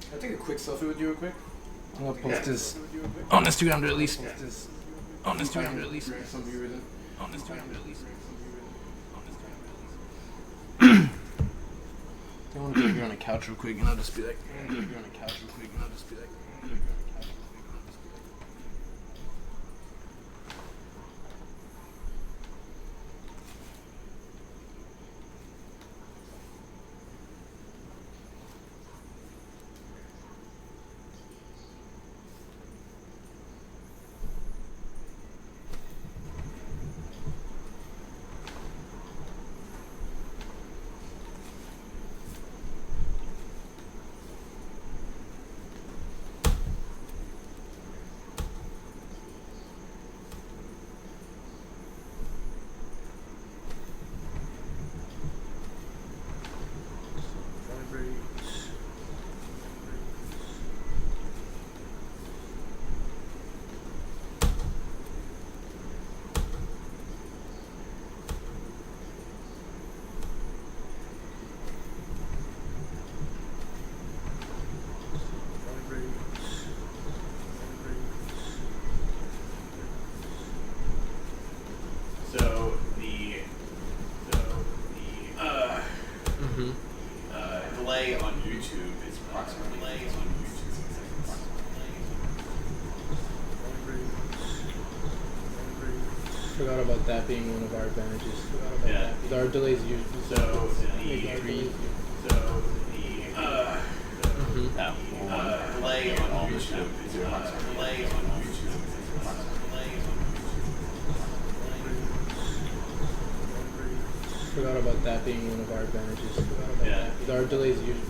Can I take a quick selfie with you real quick? I'm gonna post this on Instagram to at least. On Instagram to at least. Some viewers in. On Instagram to at least. I want to go here on a couch real quick, and I'll just be like. Delay on YouTube is approximately Forgot about that being one of our advantages. Our delays usually. Delay on YouTube is approximately Forgot about that being one of our advantages. Our delays usually.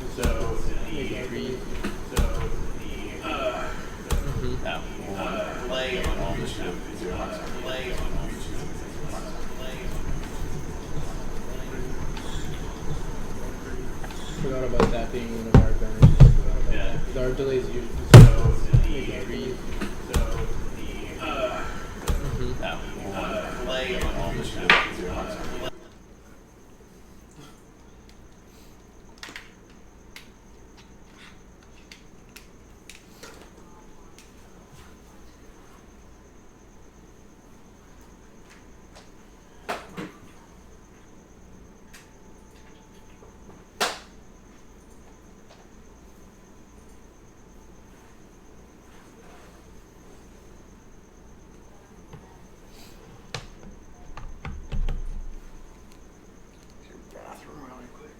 Delay on YouTube is approximately Forgot about that being one of our advantages. Our delays usually. Delay on YouTube is approximately Bathroom really quick.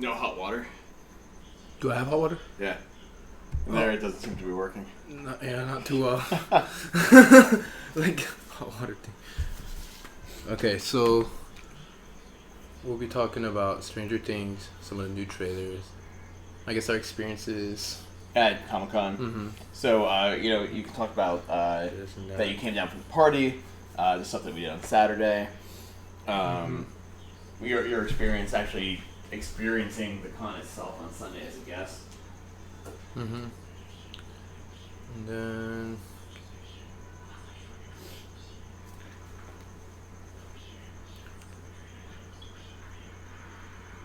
no hot water. Do I have hot water? Yeah. There, it doesn't seem to be working. Not too well. Like hot water thing. Okay, so we'll be talking about Stranger Things, some of the new trailers. I guess our experiences At Comic-Con. Mm-hmm. So, you can talk about that you came down from the party, the stuff that we did on Saturday. Your experience actually experiencing the con itself on Sunday as a guest. Mm-hmm. And then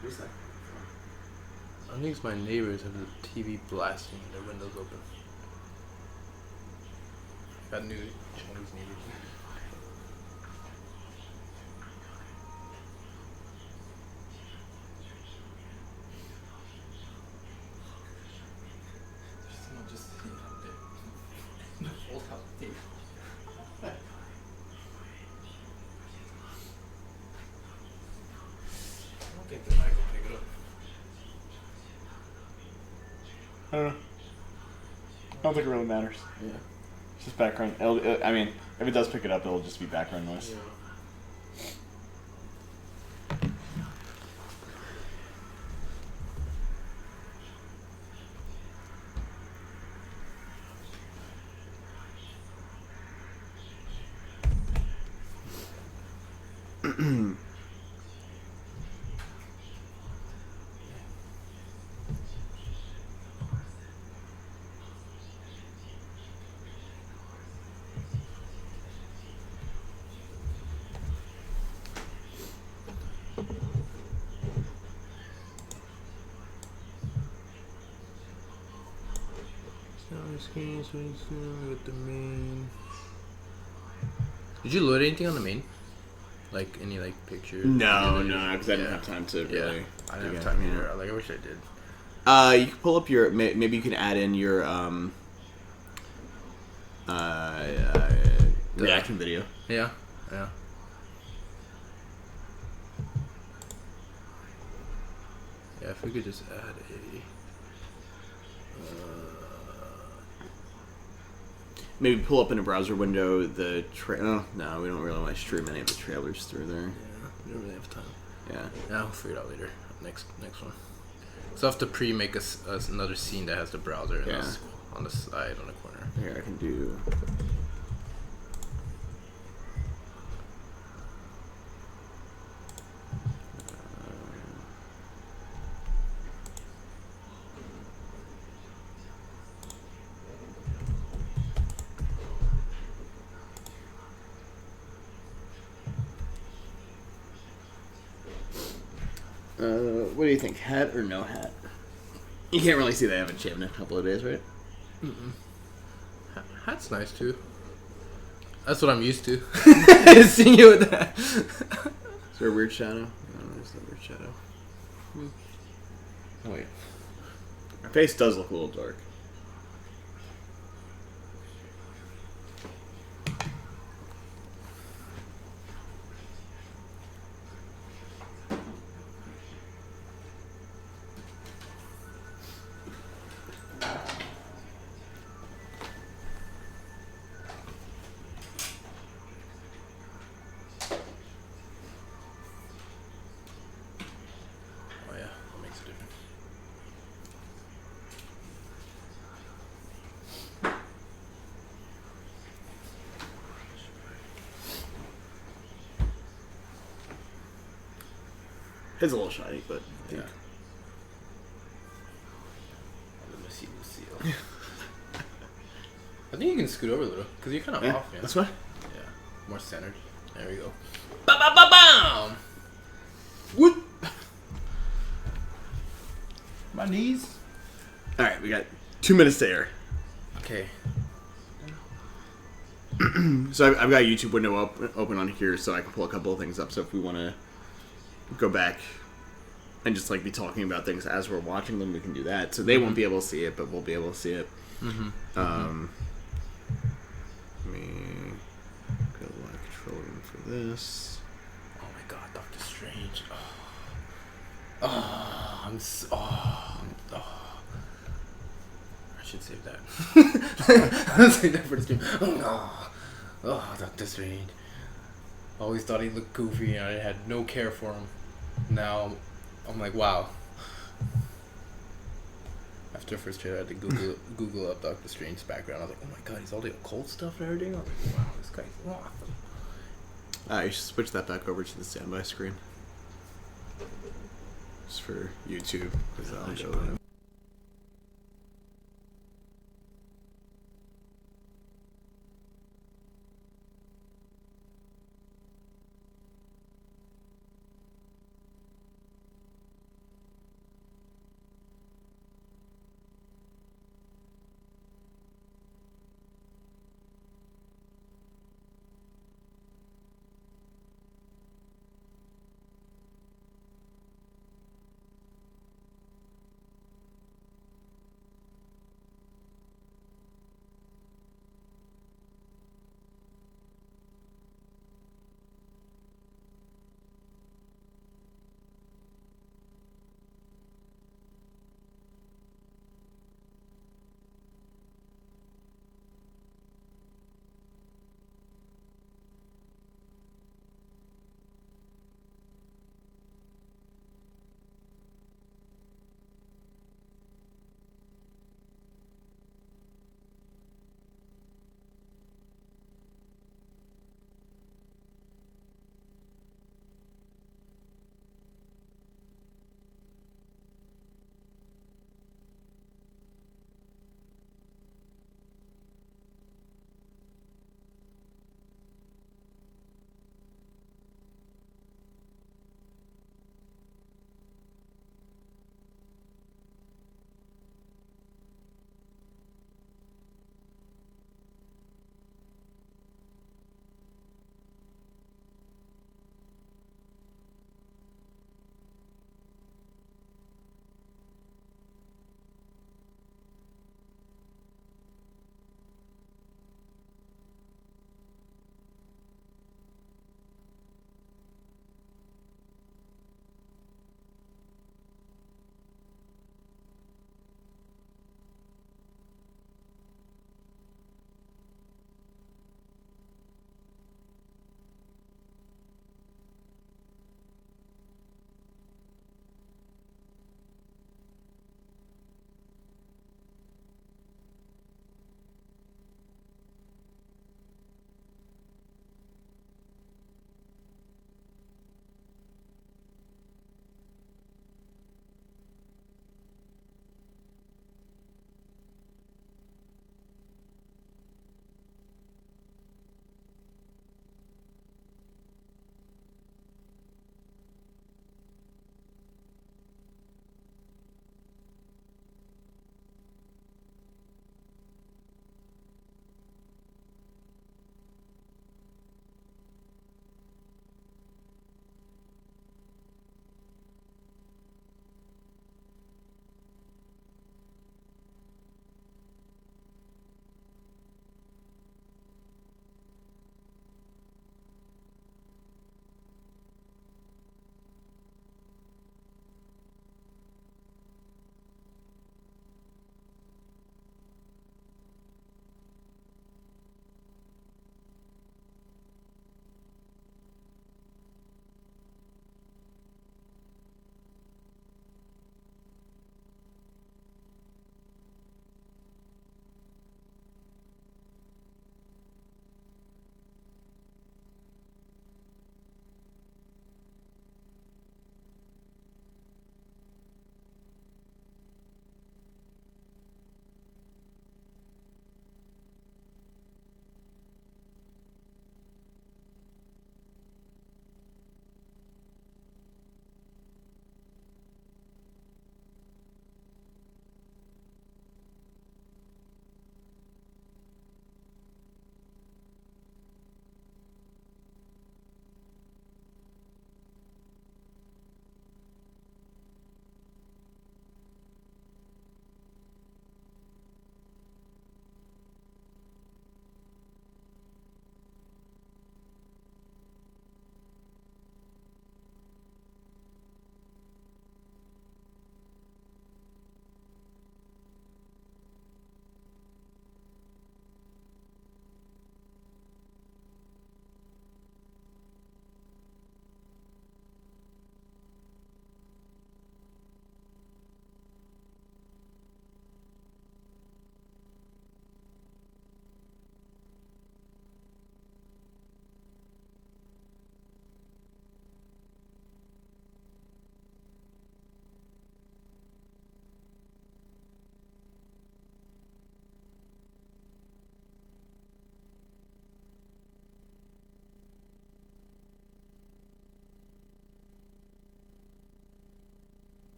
What's that? I think it's my neighbors have the TV blasting, their windows open. Got new Chinese neighbors. Someone just hit up there. Old house tape. I don't think the mic will pick it up. I don't know. I don't think it really matters. Yeah. It's just background. I mean, if it does pick it up, it'll just be background noise. Yeah. Screen with the main. Did you load anything on the main? Like any like pictures? No, because I didn't have time to really. Yeah, I didn't have time either. Like I wish I did. You can pull up your. Maybe you can add in your reaction video. Yeah, yeah. Yeah, if we could just add a. Maybe pull up in a browser window the no, we don't really want to stream any of the trailers through there. Yeah, we don't really have time. Yeah. Yeah, we'll figure it out later. Next one. So I have to pre-make another scene that has the browser on the side, on the corner. Here, I can do. What do you think? Hat or no hat? You can't really see they haven't shaved in a couple of days, right? Hat's nice too. That's what I'm used to. Seeing you with that. Is there a weird shadow? No, there's no weird shadow. Oh, wait. My face does look a little dark. Oh yeah, that makes a difference. It's a little shiny, but Yeah. Lucille. I think you can scoot over a little because you're kind of off. Yeah. That's what. Yeah. More centered. There we go. Ba ba ba bam. Whoop. My knees. All right, we got 2 minutes to air. Okay. So I've got a YouTube window open on here, so I can pull a couple of things up. So if we want to go back and just like be talking about things as we're watching them, we can do that. So they won't be able to see it, but we'll be able to see it. Let me go live control room for this. Oh my God, Doctor Strange. Oh, I'm so. Oh. I should save that. I'll save that for the stream. Oh, Doctor Strange. Always thought he looked goofy and I had no care for him. Now, I'm like, wow. After the first trailer, I had to Google up Doctor Strange's background. I was like, oh my God, he's all the occult stuff and everything. I was like, wow, this guy's awesome. You should switch that back over to the standby screen. Just for YouTube, because that'll go.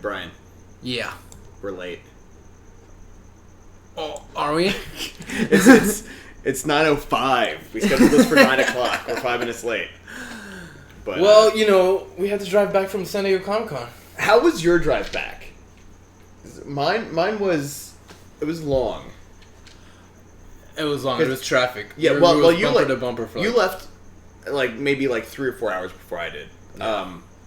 Bryan, Yeah. we're late. Oh, are we? It's 9:05. We scheduled this for 9 o'clock. We're 5 minutes late. But Well, we had to drive back from San Diego Comic-Con. how was your drive back? Mine was long. It was long. It was traffic. Yeah, It well, was you bumper like to bumper for you left maybe 3 or 4 hours before I did.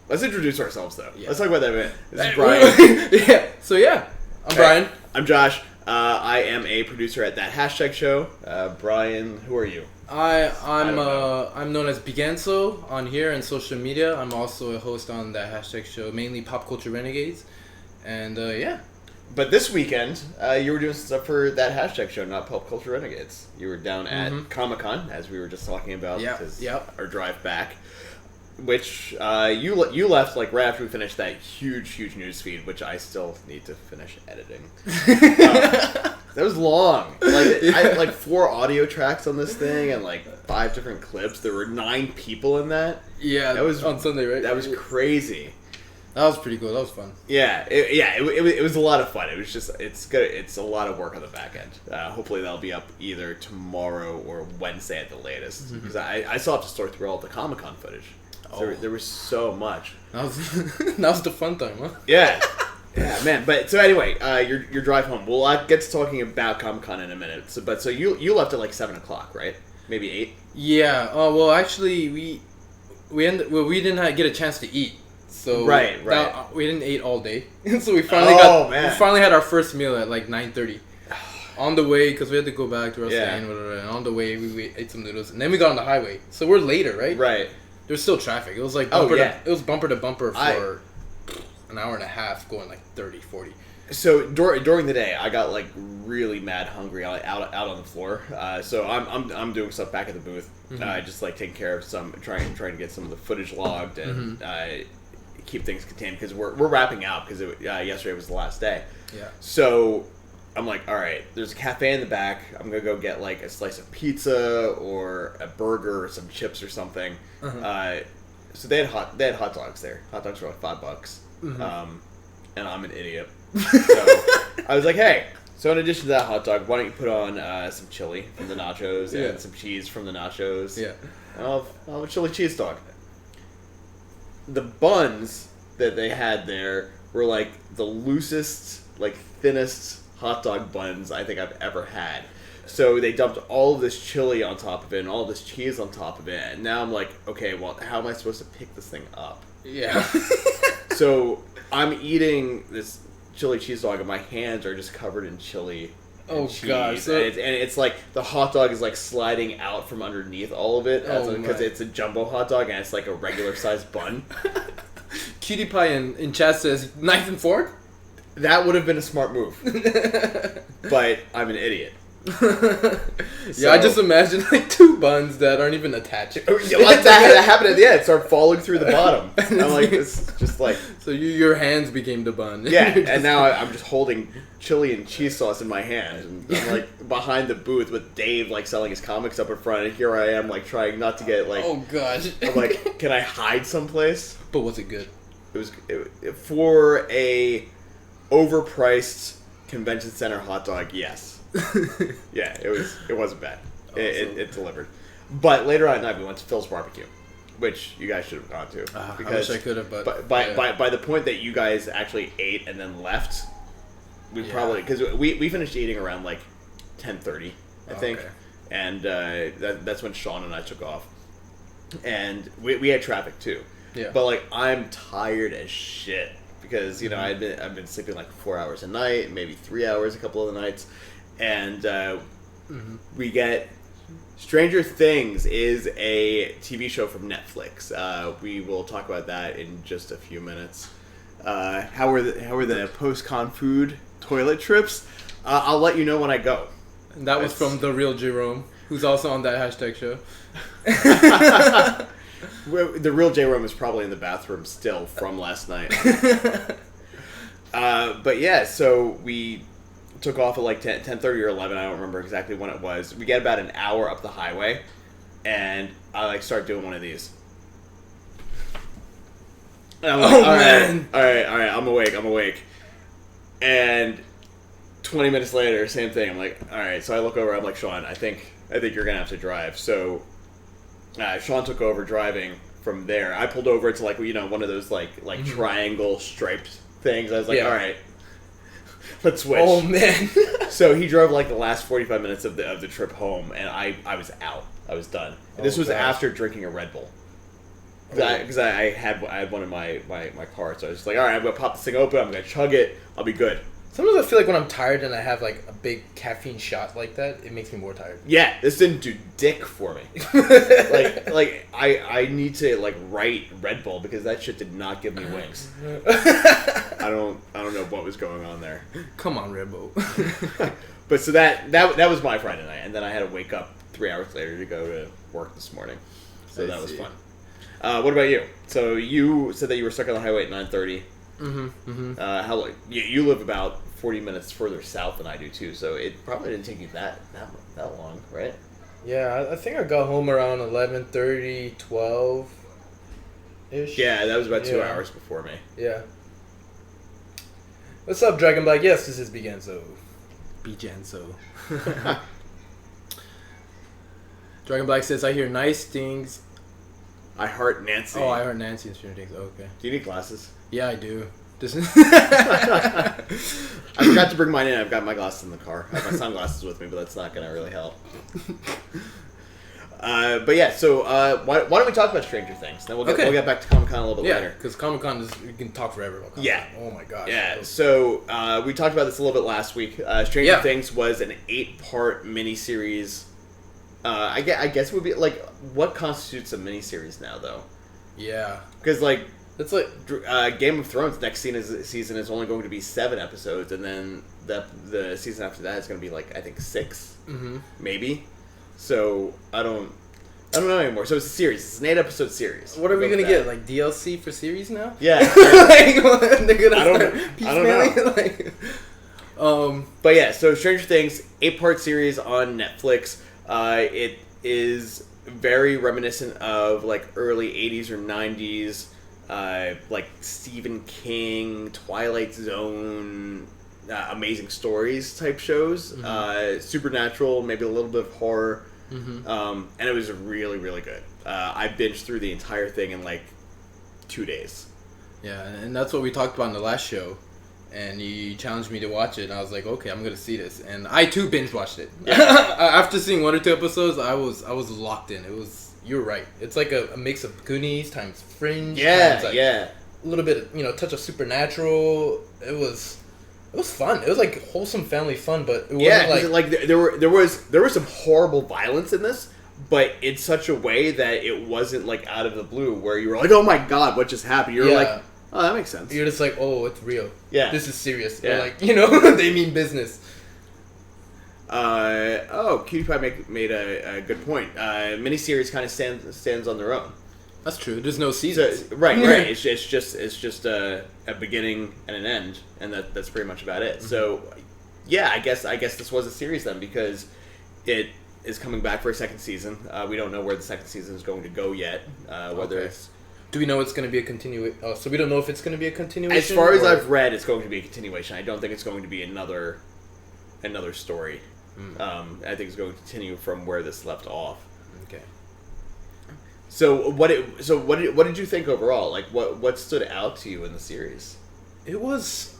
Let's introduce ourselves though. Yeah. Let's talk about that a minute. This is Bryan. Yeah. So yeah, I'm Bryan. I'm Josh. I am a producer at that hashtag show. Bryan, who are you? I'm don't know. I'm known as Bigenso on here and social media. I'm also a host on that hashtag show, mainly Pop Culture Renegades. And yeah. But this weekend, you were doing stuff for that hashtag show, not Pop Culture Renegades. You were down at Comic-Con, as we were just talking about. Yep. Our drive back, which you left right after we finished that huge news feed, which I still need to finish editing. That was long. I had 4 audio tracks on this thing and 5 different clips. There were 9 people in that. Yeah, that was on Sunday, right? That was crazy. That was pretty cool. That was fun. Yeah, it was a lot of fun. It was just it's good. It's a lot of work on the back end. Hopefully that'll be up either tomorrow or Wednesday at the latest. Because I still have to sort through all the Comic-Con footage. So there was so much. That was the fun time, huh? Yeah. Yeah, man. But so anyway, your drive home. We'll get to talking about Comic-Con in a minute. So you left at 7 o'clock, right? Maybe 8. Yeah. Oh well, actually we didn't get a chance to eat. So right. We didn't eat all day, so we finally man. we finally had our first meal at 9:30. On the way, because we had to go back to our stand, whatever. And on the way, we ate some noodles, and then we got on the highway. So we're later, right? Right. There's still traffic. It was it was bumper to bumper for an hour and a half, going 30, 40. So during the day, I got really mad hungry out on the floor. So I'm doing stuff back at the booth, just taking care of trying to get some of the footage logged and keep things contained because we're wrapping out because yesterday was the last day. Yeah. So I'm all right. There's a cafe in the back. I'm gonna go get a slice of pizza or a burger or some chips or something. So they had hot dogs there. Hot dogs were $5. And I'm an idiot. So I was like, hey, so in addition to that hot dog, why don't you put on some chili from the nachos and some cheese from the nachos? Yeah. I'll have a chili cheese dog. The buns that they had there were the loosest, thinnest hot dog buns I think I've ever had. So they dumped all of this chili on top of it and all this cheese on top of it. And now I'm okay, well, how am I supposed to pick this thing up? Yeah. So I'm eating this chili cheese dog and my hands are just covered in chili and cheese. God. So, and it's the hot dog is sliding out from underneath all of it because it's a jumbo hot dog and it's a regular sized bun. Cutie Pie in chat says knife and fork. That would have been a smart move. But I'm an idiot. Yeah, I just imagine 2 buns that aren't even attached. That happened at the end. It started falling through the bottom. I'm it's just So your hands became the bun. Yeah, and now I'm just holding chili and cheese sauce in my hand, and I'm behind the booth with Dave selling his comics up in front, and here I am trying not to get Oh gosh. I'm can I hide someplace? But was it good? It for a overpriced convention center hot dog. Yes. Yeah, it wasn't bad. Awesome. It delivered. But later on at night we went to Phil's Barbecue, which you guys should have gone to. Because I wish I could have, but by the point that you guys actually ate and then left, we probably because we finished eating around 10:30, I think, okay. And that's when Sean and I took off, and we had traffic too. Yeah. But I'm tired as shit because I've been sleeping 4 hours a night, maybe 3 hours a couple of the nights. And we get Stranger Things is a TV show from Netflix. We will talk about that in just a few minutes. How were the post-con food toilet trips? I'll let you know when I go. And that was from The Real Jerome, who's also on that hashtag show. The real J-Rome is probably in the bathroom still from last night. But yeah, so we took off at 10:30 or 11. I don't remember exactly when it was. We get about an hour up the highway, and I start doing one of these. And I'm like, man. all right, I'm awake. And 20 minutes later, same thing. I'm like, all right. So I look over. I'm like, Sean, I think you're gonna have to drive. So Sean took over driving from there. I pulled over to like one of those like triangle striped things. I was like, all right, let's switch. Oh man. So he drove like the last 45 minutes of the trip home, and I was out. I was done. And this was after drinking a Red Bull. Because I had one in my car, so I was just like, all right, I'm gonna pop this thing open. I'm gonna chug it. I'll be good. Sometimes I feel like when I'm tired and I have like a big caffeine shot like that, it makes me more tired. Yeah, this didn't do dick for me. like I need to like write Red Bull because that shit did not give me wings. I don't know what was going on there. Come on, Red Bull. But so that was my Friday night, and then I had to wake up 3 hours later to go to work this morning. So that was fun. What about you? So you said that you were stuck on the highway at 9:30. How you live about 40 minutes further south than I do too, so it probably didn't take you that long, right? Yeah, I think I got home around 11:30, 12 ish. Yeah, that was about 2 hours before me. Yeah. What's up, Dragon Black? Yes, this is Bigenzo. Bigenzo. Dragon Black says, I hear nice things. I heart Nancy. Oh, I heard Nancy and Stranger Things. Oh, okay. Do you need glasses? Yeah, I do. I forgot to bring mine in. I've got my glasses in the car. I have my sunglasses with me, but that's not going to really help. But yeah, so why don't we talk about Stranger Things? Then we'll get back to Comic-Con a little bit later. because Comic-Con is, we can talk forever about Comic-Con. Yeah. Oh my gosh. Yeah, so we talked about this a little bit last week. Stranger Things was an 8-part miniseries. I guess it would be, like, what constitutes a miniseries now, though? Yeah. Because, like, it's like Game of Thrones next season is only going to be 7 episodes, and then the season after that is going to be, like, I think 6, maybe. So I don't know anymore. So it's a series. It's an 8-episode series. What are we gonna get? Like DLC for series now? Yeah. Like, they're gonna I don't know. But yeah, so Stranger Things, 8-part series on Netflix. It is very reminiscent of like early 80s or 90s, like Stephen King, Twilight Zone, Amazing Stories type shows. Supernatural, maybe a little bit of horror. And it was really, really good. I binged through the entire thing in like 2 days. Yeah, and that's what we talked about in the last show. And you challenged me to watch it, and I was like, okay, I'm gonna see this. And I too binge watched it. Yeah. After seeing 1 or 2 episodes, I was locked in. You're right. It's like a mix of Goonies times Fringe. Yeah, times like a little bit, touch of Supernatural. It was fun. It was like wholesome family fun, but it wasn't like there was some horrible violence in this, but in such a way that it wasn't like out of the blue where you were like, oh my god, what just happened? You're like, oh, that makes sense. You're just like, oh, it's real. Yeah, this is serious. Yeah, like they mean business. Cutie Pie made a good point. Miniseries kind of stands on their own. That's true. There's no seasons. So, right. It's just a beginning and an end, and that's pretty much about it. So, yeah, I guess this was a series then, because it is coming back for a second season. We don't know where the second season is going to go yet. Whether it's, do we know it's going to be a continuation? Oh, so we don't know if it's going to be a continuation. As far as I've read, it's going to be a continuation. I don't think it's going to be another story. I think it's going to continue from where this left off. Okay. So what did you think overall? Like what stood out to you in the series? It was.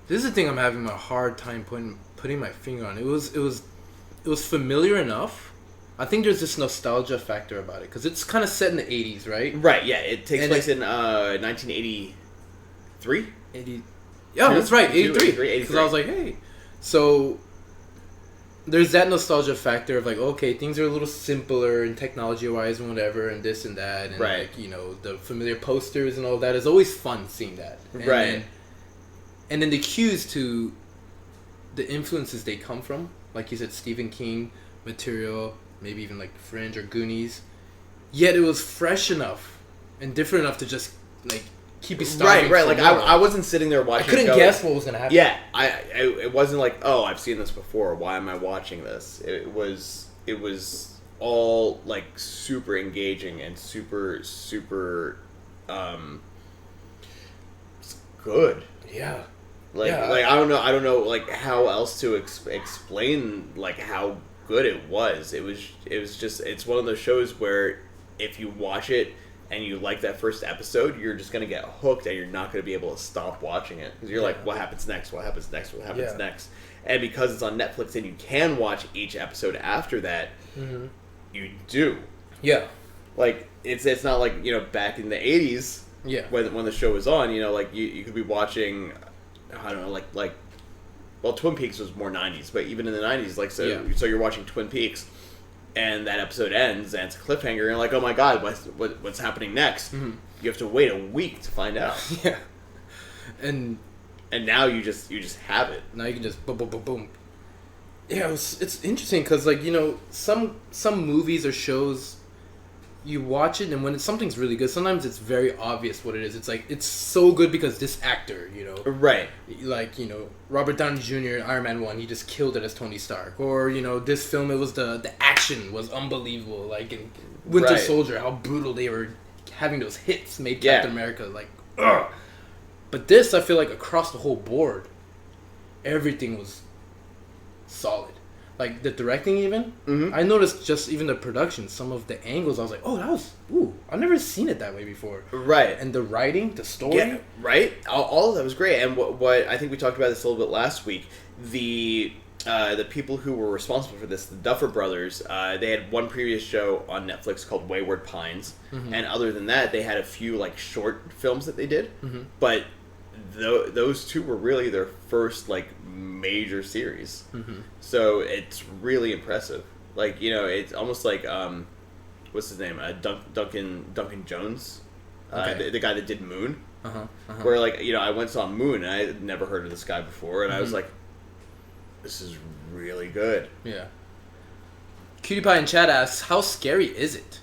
This is the thing I'm having a hard time putting my finger on. It was familiar enough. I think there's this nostalgia factor about it because it's kind of set in the 80s, right? Right. Yeah. It takes place in 1983. 80. Yeah, that's right. 83. Because I was like, hey, so. There's that nostalgia factor of like, okay, things are a little simpler and technology-wise and whatever and this and that. And right. like, the familiar posters and all that is always fun seeing that. And right. And then the cues to the influences they come from. Like you said, Stephen King material, maybe even like Fringe or Goonies. Yet it was fresh enough and different enough to just like keep you starting. Right. Like I wasn't sitting there watching. I couldn't guess what was gonna happen. Yeah, it wasn't like, oh, I've seen this before. Why am I watching this? It was all like super engaging and super good. Yeah. Like Yeah. like I don't know like how else to explain like how good it was. It was just, it's one of those shows where if you watch it and you like that first episode, you're just gonna get hooked and you're not gonna be able to stop watching it because you're like, what happens next? What happens next? What happens next? And because it's on Netflix and you can watch each episode after that, you do. Yeah. Like it's not like, you know, back in the 80s. Yeah. When the show was on, you know, like you could be watching, I don't know, like well, Twin Peaks was more 90s, but even in the 90s, like so you're watching Twin Peaks, and that episode ends and it's a cliffhanger, and you're like, oh my god, what's happening next? You have to wait a week to find out. Yeah. And now you just have it. Now you can just boom, boom, boom, boom. Yeah, it's interesting because, like, you know, some movies or shows, you watch it and when something's really good, sometimes it's very obvious what it is. It's like, it's so good because this actor, you know. Right. Like, you know, Robert Downey Jr. Iron Man 1, he just killed it as Tony Stark. Or, you know, this film, it was the action was unbelievable. Like in Winter Soldier, how brutal they were having those hits made Captain America, like, ugh. But this, I feel like across the whole board, everything was solid. Like the directing, even I noticed just even the production, some of the angles. I was like, oh, that was I've never seen it that way before. Right. And the writing, the story, right. All of that was great. And what I think we talked about this a little bit last week. The people who were responsible for this, the Duffer Brothers, they had one previous show on Netflix called Wayward Pines, and other than that, they had a few like short films that they did, but those two were really their first like major series. So it's really impressive. Like, you know, it's almost like what's his name? Duncan Jones, the guy that did Moon. Where, like, you know, I went and saw Moon and I had never heard of this guy before, and I was like, this is really good. Yeah. Cutie Pie in chat asks, how scary is it?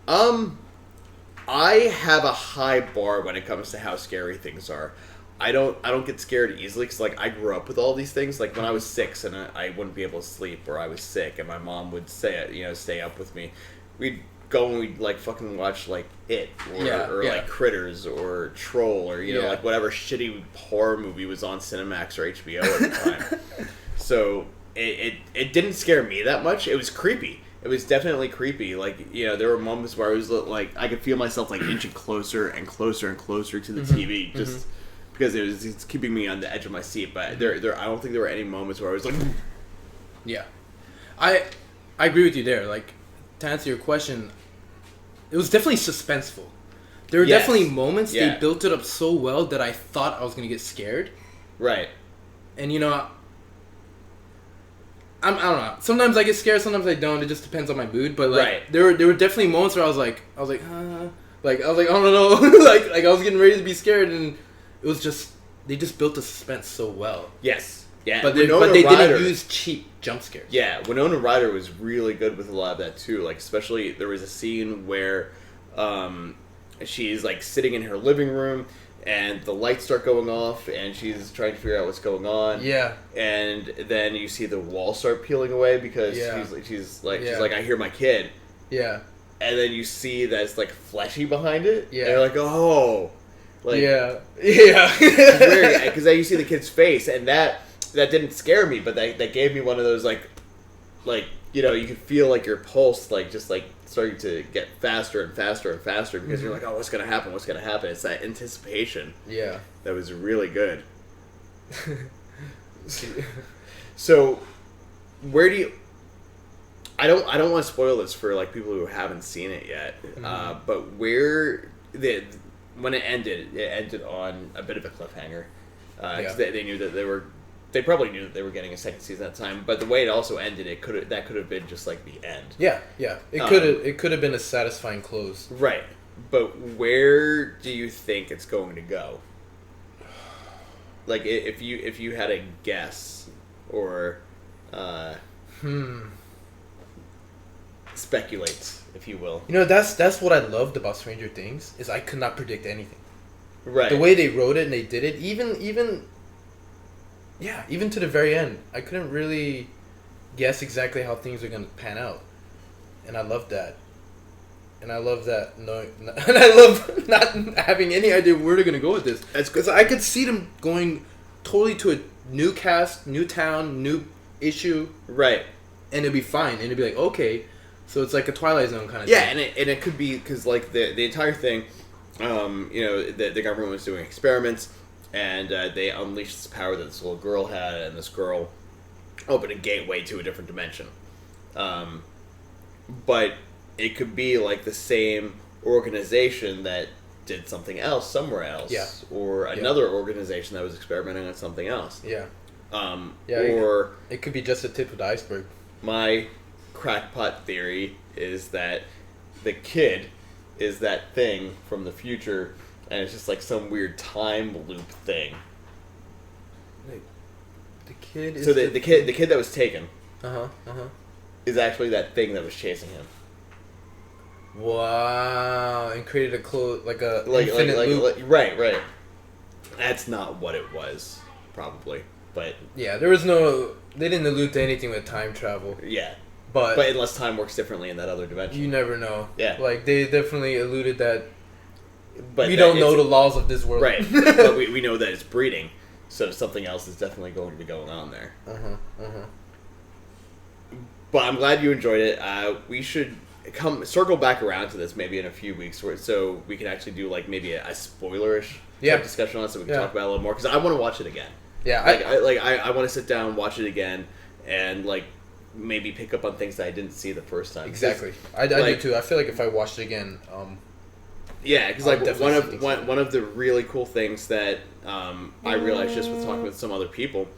I have a high bar when it comes to how scary things are. I don't get scared easily because, like, I grew up with all these things. Like, when I was 6 and I wouldn't be able to sleep, or I was sick and my mom would stay up with me, we'd go and we'd like fucking watch like It or like Critters or Troll or you know, like whatever shitty horror movie was on Cinemax or HBO at the time. So it didn't scare me that much. It was creepy. It was definitely creepy. Like, you know, there were moments where I was like, I could feel myself like inching closer and closer and closer to the TV, just because it's keeping me on the edge of my seat. But there, I don't think there were any moments where I was like, yeah, I agree with you there. Like, to answer your question, it was definitely suspenseful. There were definitely moments they built it up so well that I thought I was gonna get scared. Right. And you know, I don't know. Sometimes I get scared, sometimes I don't. It just depends on my mood. But like, there were definitely moments where I was like, I don't know, like I was getting ready to be scared, and it was just they just built the suspense so well. Yes. Yeah. But they didn't use cheap jump scares. Yeah, Winona Ryder was really good with a lot of that too. Like, especially there was a scene where she's like sitting in her living room and the lights start going off and she's trying to figure out what's going on. Yeah. And then you see the wall start peeling away because she's like I hear my kid. Yeah. And then you see that it's like fleshy behind it. Yeah. And you're like, oh. Like, yeah. It's weird because then you see the kid's face and that didn't scare me, but that gave me one of those like you know, you could feel like your pulse like just like starting to get faster and faster and faster because you're like, oh, what's gonna happen? It's that anticipation. Yeah. That was really good. So, where do you? I don't want to spoil this for like people who haven't seen it yet. But when it ended on a bit of a cliffhanger. They knew that they probably knew that they were getting a second season at the time, but the way it also ended, that could have been just like the end. Yeah. It could have been a satisfying close. Right. But where do you think it's going to go? Like, if you had a guess or speculate, if you will. You know, that's what I loved about Stranger Things is I could not predict anything. Right. The way they wrote it and they did it, even to the very end, I couldn't really guess exactly how things are going to pan out. and I love that. And I love that knowing, and I love not having any idea where they're gonna go with this. Because I could see them going totally to a new cast, new town, new issue, Right. and it'd be fine. And it'd be like, okay, so it's like a Twilight Zone kind of Yeah, thing. and it could be because like the entire thing, the government was doing experiments, and they unleashed this power that this little girl had, and this girl opened a gateway to a different dimension. But it could be like the same organization that did something else somewhere else, Yeah. or another organization that was experimenting on something else. Yeah. Or it could be just the tip of the iceberg. my crackpot theory is that the kid is that thing from the future, and it's just like some weird time loop thing. Like, the kid is So the kid that was taken is actually that thing that was chasing him. Wow, and created a Like infinite loop. right. That's not what it was, probably, but Yeah, they didn't allude to anything with time travel. yeah. But Unless time works differently in that other dimension. you never know. Yeah. Like, they definitely alluded that But we that don't know it's- the laws of this world. Right. But we know that it's breeding, so something else is definitely going to be going on there. But I'm glad you enjoyed it. We should circle back around to this maybe in a few weeks, so we can actually do like maybe a spoilerish type discussion on it, so we can talk about it a little more. Because I want to watch it again. Yeah. I want to sit down, watch it again, and like maybe pick up on things that I didn't see the first time. Exactly. I do too. I feel like if I watched it again, yeah, because I'll like definitely see one of the really cool things that I realized just with talking with some other people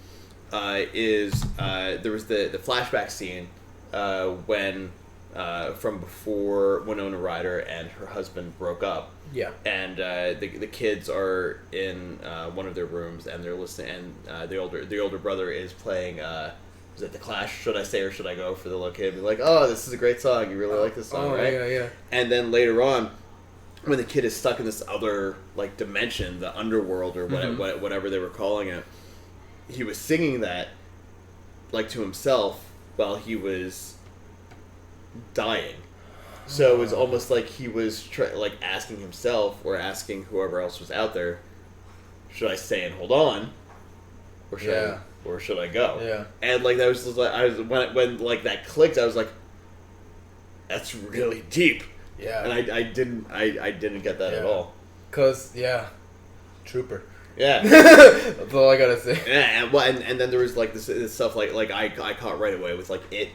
is there was the flashback scene when from before Winona Ryder and her husband broke up. yeah. And the kids are in one of their rooms and they're listening, and the older brother is playing. Is it The Clash? Should I stay or should I go? For the little kid, be like, "Oh, this is a great song. You really like this song, right?" Yeah. And then later on, when the kid is stuck in this other like dimension, the underworld or whatever they were calling it, he was singing that like to himself while he was dying. So it was almost like he was like asking himself or asking whoever else was out there, should I stay and hold on, or should I go? Yeah. And like that was just like when like that clicked, I was like, that's really deep. Yeah. And I didn't get that at all. Cause trooper. Yeah. That's all I gotta say. Yeah, and then there was like this stuff like I caught right away with like it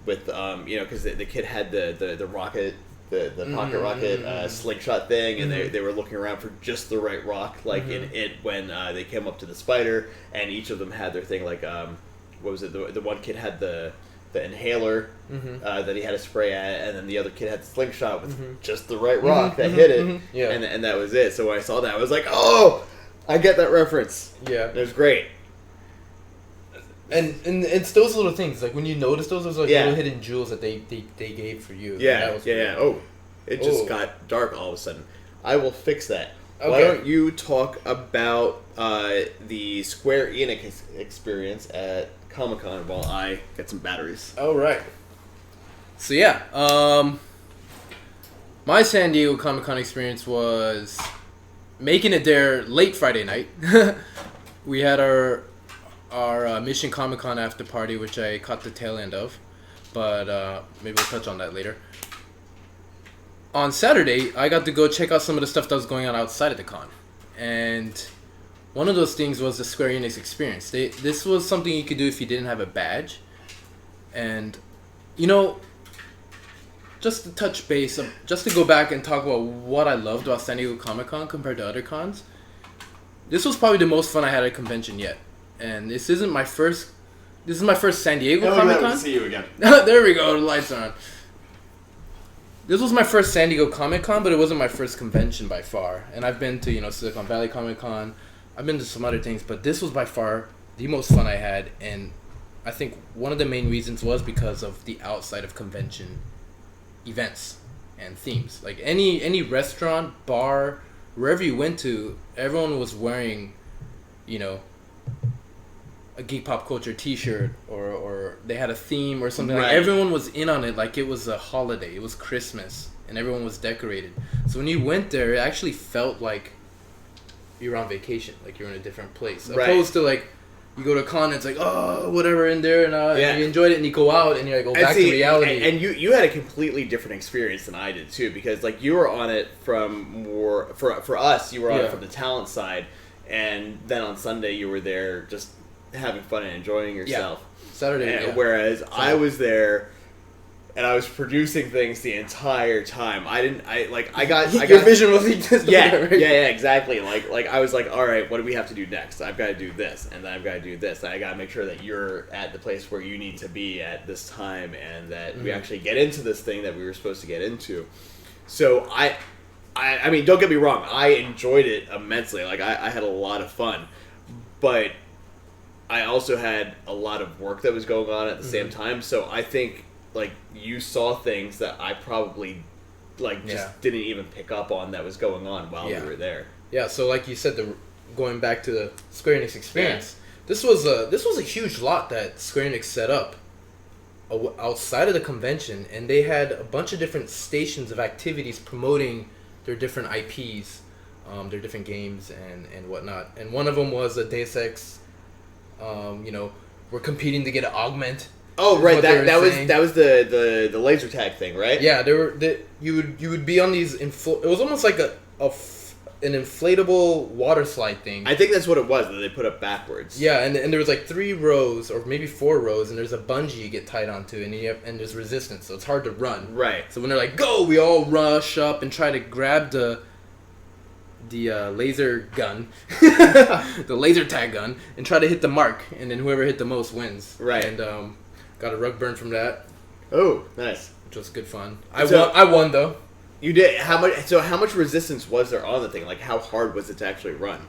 with because the kid had the rocket the pocket rocket slingshot thing, and they were looking around for just the right rock in it when they came up to the spider, and each of them had their thing like what was it, the one kid had the inhaler that he had to spray at, and then the other kid had the slingshot with just the right rock that hit it, and that was it. So when I saw that, I was like, oh, I get that reference. Yeah, it was great. And it's those little things, like when you notice those like little hidden jewels that they gave for you. Yeah. Oh, it just got dark all of a sudden. I will fix that. Okay. Why don't you talk about the Square Enix experience at Comic-Con while I get some batteries? All right. So my San Diego Comic-Con experience was making it there late Friday night. We had our Mission Comic-Con after party, which I caught the tail end of, but maybe we'll touch on that later. On Saturday, I got to go check out some of the stuff that was going on outside of the con, and one of those things was the Square Enix experience. This was something you could do if you didn't have a badge, and just to touch base, just to go back and talk about what I loved about San Diego Comic-Con compared to other cons. This was probably the most fun I had at a convention yet. And this is my first San Diego Comic-Con. See you again. There we go, the lights are on. This was my first San Diego Comic-Con, but it wasn't my first convention by far. And I've been to, Silicon Valley Comic-Con. I've been to some other things, but this was by far the most fun I had. And I think one of the main reasons was because of the outside of convention events and themes. Like any restaurant, bar, wherever you went to, everyone was wearing, a geek pop culture T-shirt or they had a theme or something. Right. Like everyone was in on it, like it was a holiday. It was Christmas, and everyone was decorated. So when you went there, it actually felt like you were on vacation, like you're in a different place, Right. opposed to like you go to a con, it's like oh whatever in there, and you enjoyed it, and you go out and you're like go back to reality. And you had a completely different experience than I did too, because like you were on it from more for us, you were on it from the talent side, and then on Sunday you were there just having fun and enjoying yourself. Saturday, Whereas I was there. And I was producing things the entire time. I got Your vision was just yeah, there, right? yeah, exactly. Like I was like, all right, what do we have to do next? I've got to do this, and then I've got to do this. And I got to make sure that you're at the place where you need to be at this time, and that we actually get into this thing that we were supposed to get into. So I mean, don't get me wrong. I enjoyed it immensely. Like I had a lot of fun, but I also had a lot of work that was going on at the same time. So I think. Like you saw things that I probably didn't even pick up on that was going on while we were there. Yeah, so like you said, going back to the Square Enix experience, this was a huge lot that Square Enix set up outside of the convention, and they had a bunch of different stations of activities promoting their different IPs, their different games and whatnot. And one of them was a Deus Ex. We're competing to get an augment. Oh right, that was the laser tag thing, right? Yeah, you would be on these it was almost like an inflatable water slide thing. I think that's what it was that they put up backwards. Yeah, and there was like 3 rows or maybe 4 rows, and there's a bungee you get tied onto, and there's resistance, so it's hard to run. Right. So when they're like go, we all rush up and try to grab the laser gun, the laser tag gun, and try to hit the mark, and then whoever hit the most wins. Right. And got a rug burn from that. Oh, nice. Which was good fun. I won though. You did. How much resistance was there on the thing? Like how hard was it to actually run?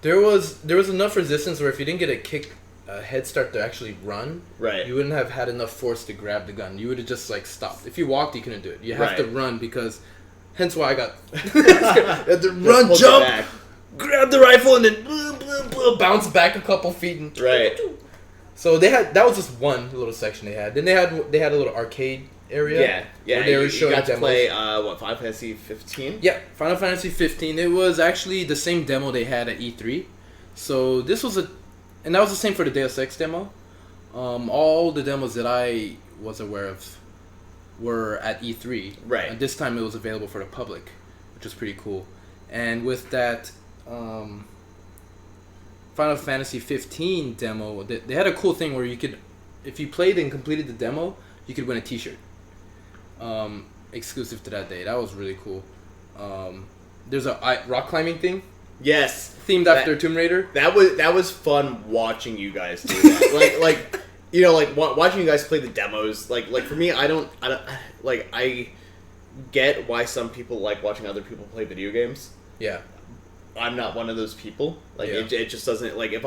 There was enough resistance where if you didn't get a head start to actually run, right, you wouldn't have had enough force to grab the gun. You would have just like stopped. If you walked, you couldn't do it. You have to run because, hence why I got had to run, jump, grab the rifle, and then bounce back a couple feet and right. So that was just one little section they had. Then they had a little arcade area. Yeah. Where they were showing you got to demos. play Final Fantasy 15. Yeah, Final Fantasy 15. It was actually the same demo they had at E3. So this was and that was the same for the Deus Ex demo. All the demos that I was aware of were at E3. Right. And this time it was available for the public, which was pretty cool. And with that. Final Fantasy 15 demo, they had a cool thing where you could, if you played and completed the demo, you could win a T-shirt, exclusive to that day. That was really cool. There's a rock climbing thing. Yes, themed after Tomb Raider. That was fun watching you guys do that. like watching you guys play the demos. Like for me, I don't I get why some people like watching other people play video games. Yeah. I'm not one of those people. Like it just doesn't like if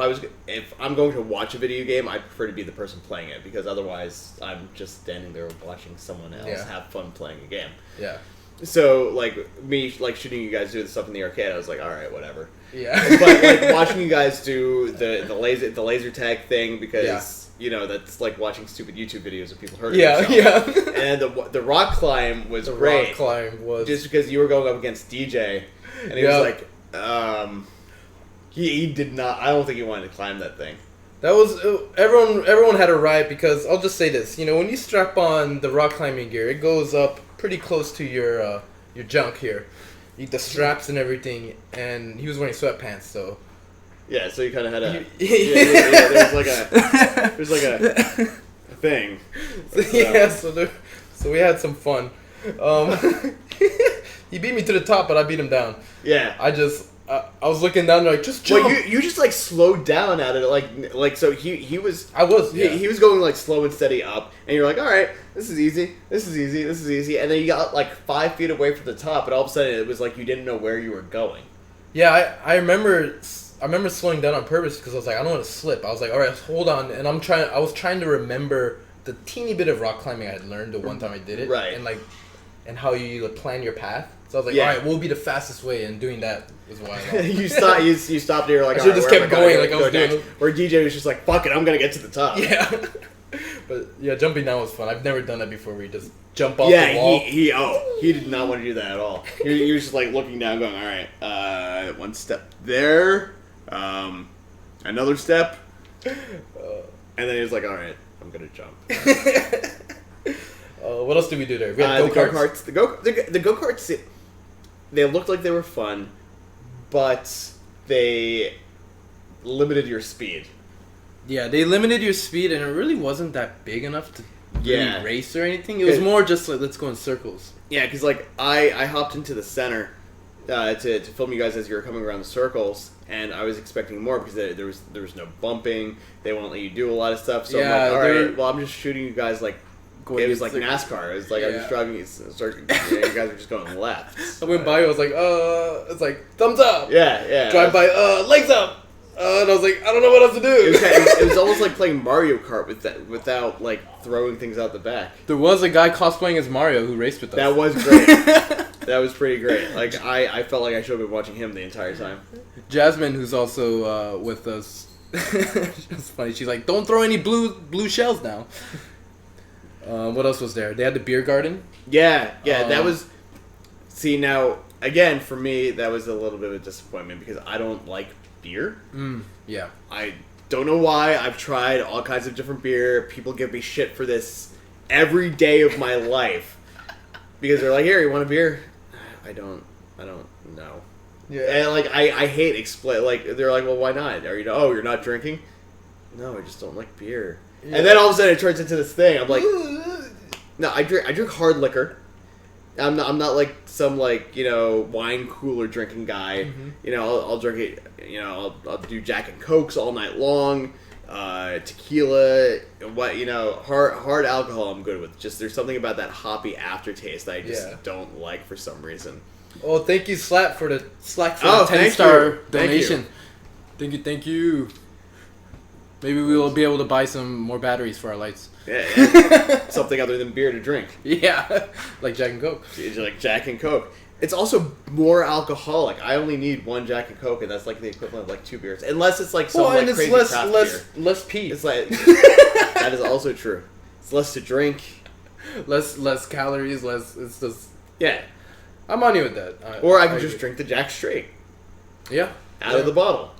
I'm going to watch a video game, I prefer to be the person playing it because otherwise I'm just standing there watching someone else have fun playing a game. Yeah. So like me like shooting you guys do the stuff in the arcade, I was like, all right, whatever. Yeah. But like watching you guys do the laser tag thing because that's like watching stupid YouTube videos of people hurting themselves. Yeah. And the rock climb was great. Rock climb was just because you were going up against DJ, and he was like. He did not. I don't think he wanted to climb that thing. That was everyone had a riot because I'll just say this. When you strap on the rock climbing gear, it goes up pretty close to your junk here, the straps and everything. And he was wearing sweatpants, so. Yeah, so you kind of had a. There's like a thing. So we had some fun. He beat me to the top, but I beat him down. Yeah. I was looking down there like, just jump. Well, you just like slowed down at it, like so he was. I was. He was going like slow and steady up, and you're like, all right, this is easy, and then you got like 5 feet away from the top, and all of a sudden it was like you didn't know where you were going. Yeah, I remember slowing down on purpose because I was like, I don't want to slip. I was like, all right, hold on, and I was trying to remember the teeny bit of rock climbing I had learned the one time I did it, right, and like. and how you plan your path. So I was like, Yeah. all right, what would be the fastest way? And doing that was why. you stopped. You stopped. And you're like, I should've "All just right, kept where am going, gonna like I was go doing. next?" Where DJ was just like, "Fuck it, I'm gonna get to the top." Yeah. But yeah, jumping down was fun. I've never done that before. Where you just jump off Yeah, the wall. he did not want to do that at all. He was just like looking down, going, "All right, one step there, another step," and then he was like, "All right, I'm gonna jump." What else did we do there? We had The go-karts. go-karts. The go-karts. They looked like they were fun, but they limited your speed. Yeah, they limited your speed, and it really wasn't that big enough to really race or anything. It was more just like, let's go in circles. Yeah, because like I hopped into the center to film you guys as you were coming around the circles, and I was expecting more because there was no bumping. They won't let you do a lot of stuff. So Yeah, I'm like, all right, well, I'm just shooting you guys like. Going It was like in NASCAR. It was like I was just driving. You guys were just going left. I went by. I was like, it's like thumbs up. Yeah. Drive by, legs up. And I was like, I don't know what else to do. It was almost like playing Mario Kart without like throwing things out the back. There was a guy cosplaying as Mario who raced with us. That was great. That was pretty great. Like I felt like I should have been watching him the entire time. Jasmine, who's also with us. It's funny. She's like, don't throw any blue shells now. What else was there? They had the beer garden. Yeah, that was. See, now again for me that was a little bit of a disappointment because I don't like beer. Yeah. I don't know why. I've tried all kinds of different beer. People give me shit for this every day of my life because they're like, "Here, you want a beer?" I don't know. Yeah. And like I hate explain. Like they're like, "Well, why not? Are you? Oh, you're not drinking?" No, I just don't like beer. Yeah. And then all of a sudden it turns into this thing. I'm like, no, I drink hard liquor. I'm not like some like wine cooler drinking guy. Mm-hmm. I'll drink it. I'll do Jack and Cokes all night long. Tequila, hard alcohol I'm good with. Just there's something about that hoppy aftertaste that I just don't like for some reason. Oh, thank you, Slack, for the 10-star donation. Thank you. Maybe we will be able to buy some more batteries for our lights. Yeah. Something other than beer to drink. Yeah, like Jack and Coke. It's like Jack and Coke. It's also more alcoholic. I only need one Jack and Coke, and that's like the equivalent of like 2 beers. Unless it's like some like crazy craft beer. Less pee. It's like that is also true. It's less to drink. Less calories. It's just. Yeah. I'm on you with that. Or I can just drink the Jack straight. Yeah. Out of the bottle.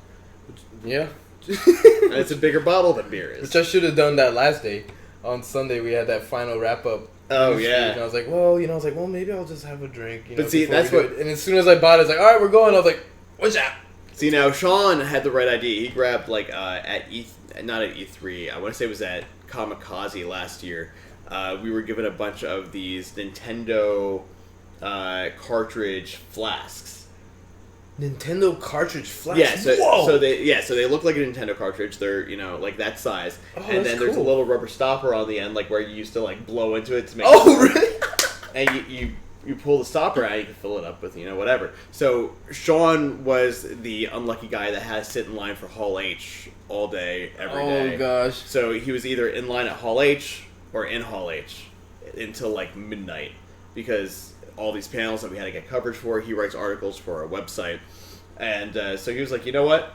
Yeah. And it's a bigger bottle than beer is. Which I should have done that last day. On Sunday we had that final wrap up. Oh yeah. And I was like, maybe I'll just have a drink. But see, that's what. And as soon as I bought it, it's like, all right, we're going. I was like, what's that? See, now Sean had the right idea. He grabbed not at E3. I want to say it was at Kamikaze last year. We were given a bunch of these Nintendo cartridge flasks. Nintendo cartridge flash. Yeah, Whoa! so they look like a Nintendo cartridge. They're like that size, and then there's a little rubber stopper on the end, like where you used to like blow into it to make. Oh, really? And you pull the stopper out, you can fill it up with whatever. So Sean was the unlucky guy that had to sit in line for Hall H all day, every day. Oh gosh. So he was either in line at Hall H or in Hall H until like midnight because all these panels that we had to get coverage for. He writes articles for our website, and so he was like, you know what?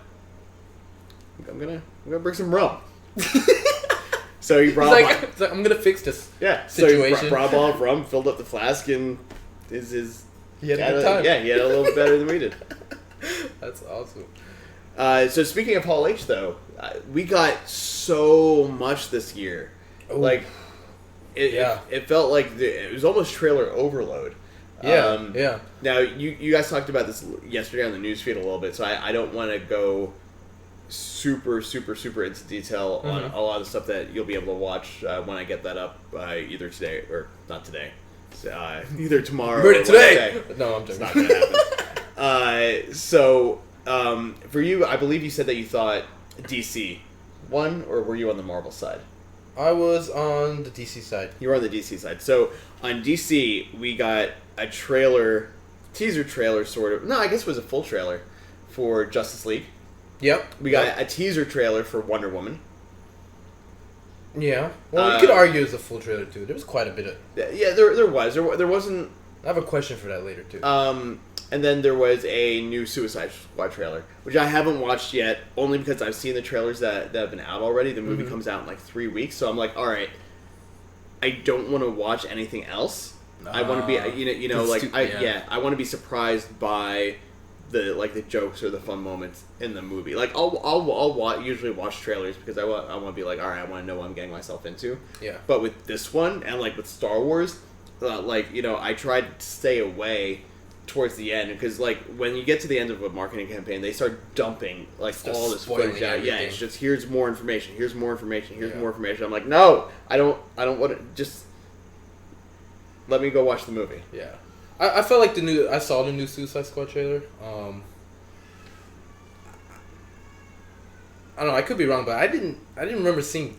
I'm gonna bring some rum. So he brought. He's like, I'm gonna fix this. Yeah. Situation. So he brought a bottle of rum, filled up the flask, and his He had a good time. Yeah, he had a little bit better than we did. That's awesome. So speaking of Hall H, though, we got so much this year. Ooh. Like, it felt like it was almost trailer overload. Yeah, yeah. Now, you guys talked about this yesterday on the newsfeed a little bit, so I don't want to go super into detail on a lot of the stuff that you'll be able to watch when I get that up either today, or not today, either tomorrow or today. Wednesday. No, I'm joking. It's not going to happen. For you, I believe you said that you thought DC won, or were you on the Marvel side? I was on the DC side. You were on the DC side. So on DC, we got a teaser trailer, sort of. No, I guess it was a full trailer for Justice League. Yep. We got a teaser trailer for Wonder Woman. Yeah. Well, you could argue it's a full trailer too. There was quite a bit of. Yeah, there wasn't. I have a question for that later too. And then there was a new Suicide Squad trailer, which I haven't watched yet, only because I've seen the trailers that have been out already. The movie comes out in like 3 weeks, so I'm like, all right, I don't want to watch anything else. I want to be, I want to be surprised by the jokes or the fun moments in the movie. Like I'll usually watch trailers because I want to be like, all right, I want to know what I'm getting myself into. Yeah. But with this one and like with Star Wars, I tried to stay away towards the end because like when you get to the end of a marketing campaign, they start dumping like all this footage out. Yeah, it's just here's more information, here's more information, here's more information. I'm like, no, I don't want to. Just let me go watch the movie. Yeah. I felt like I saw the new Suicide Squad trailer. I don't know. I could be wrong, but I didn't remember seeing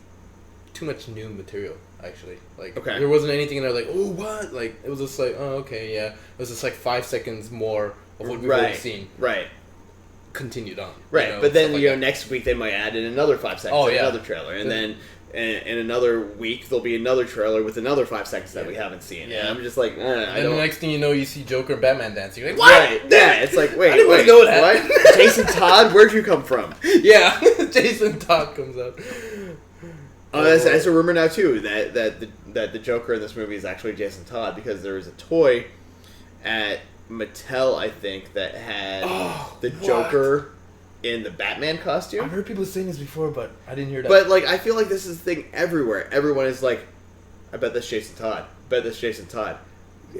too much new material. Actually, like there wasn't anything in there like, oh what? Like it was just like, oh okay, yeah. It was just like 5 seconds more of what we've already seen. Right. Continued on. Right, but then next week they might add in another 5 seconds, another trailer, and then. In another week, there'll be another trailer with another 5 seconds that we haven't seen. Yeah. And I'm just like, I don't. The next thing you know, you see Joker and Batman dancing. You're like, what? Right. Yeah, it's like, wait, I didn't want to know that. What? Jason Todd? Where'd you come from? Yeah, Jason Todd comes out. There's a rumor now too that the Joker in this movie is actually Jason Todd because there was a toy at Mattel, I think, that had the Joker in the Batman costume. I've heard people saying this before, but I didn't hear that. But like, I feel like this is the thing everywhere. Everyone is like, I bet that's Jason Todd. I bet that's Jason Todd.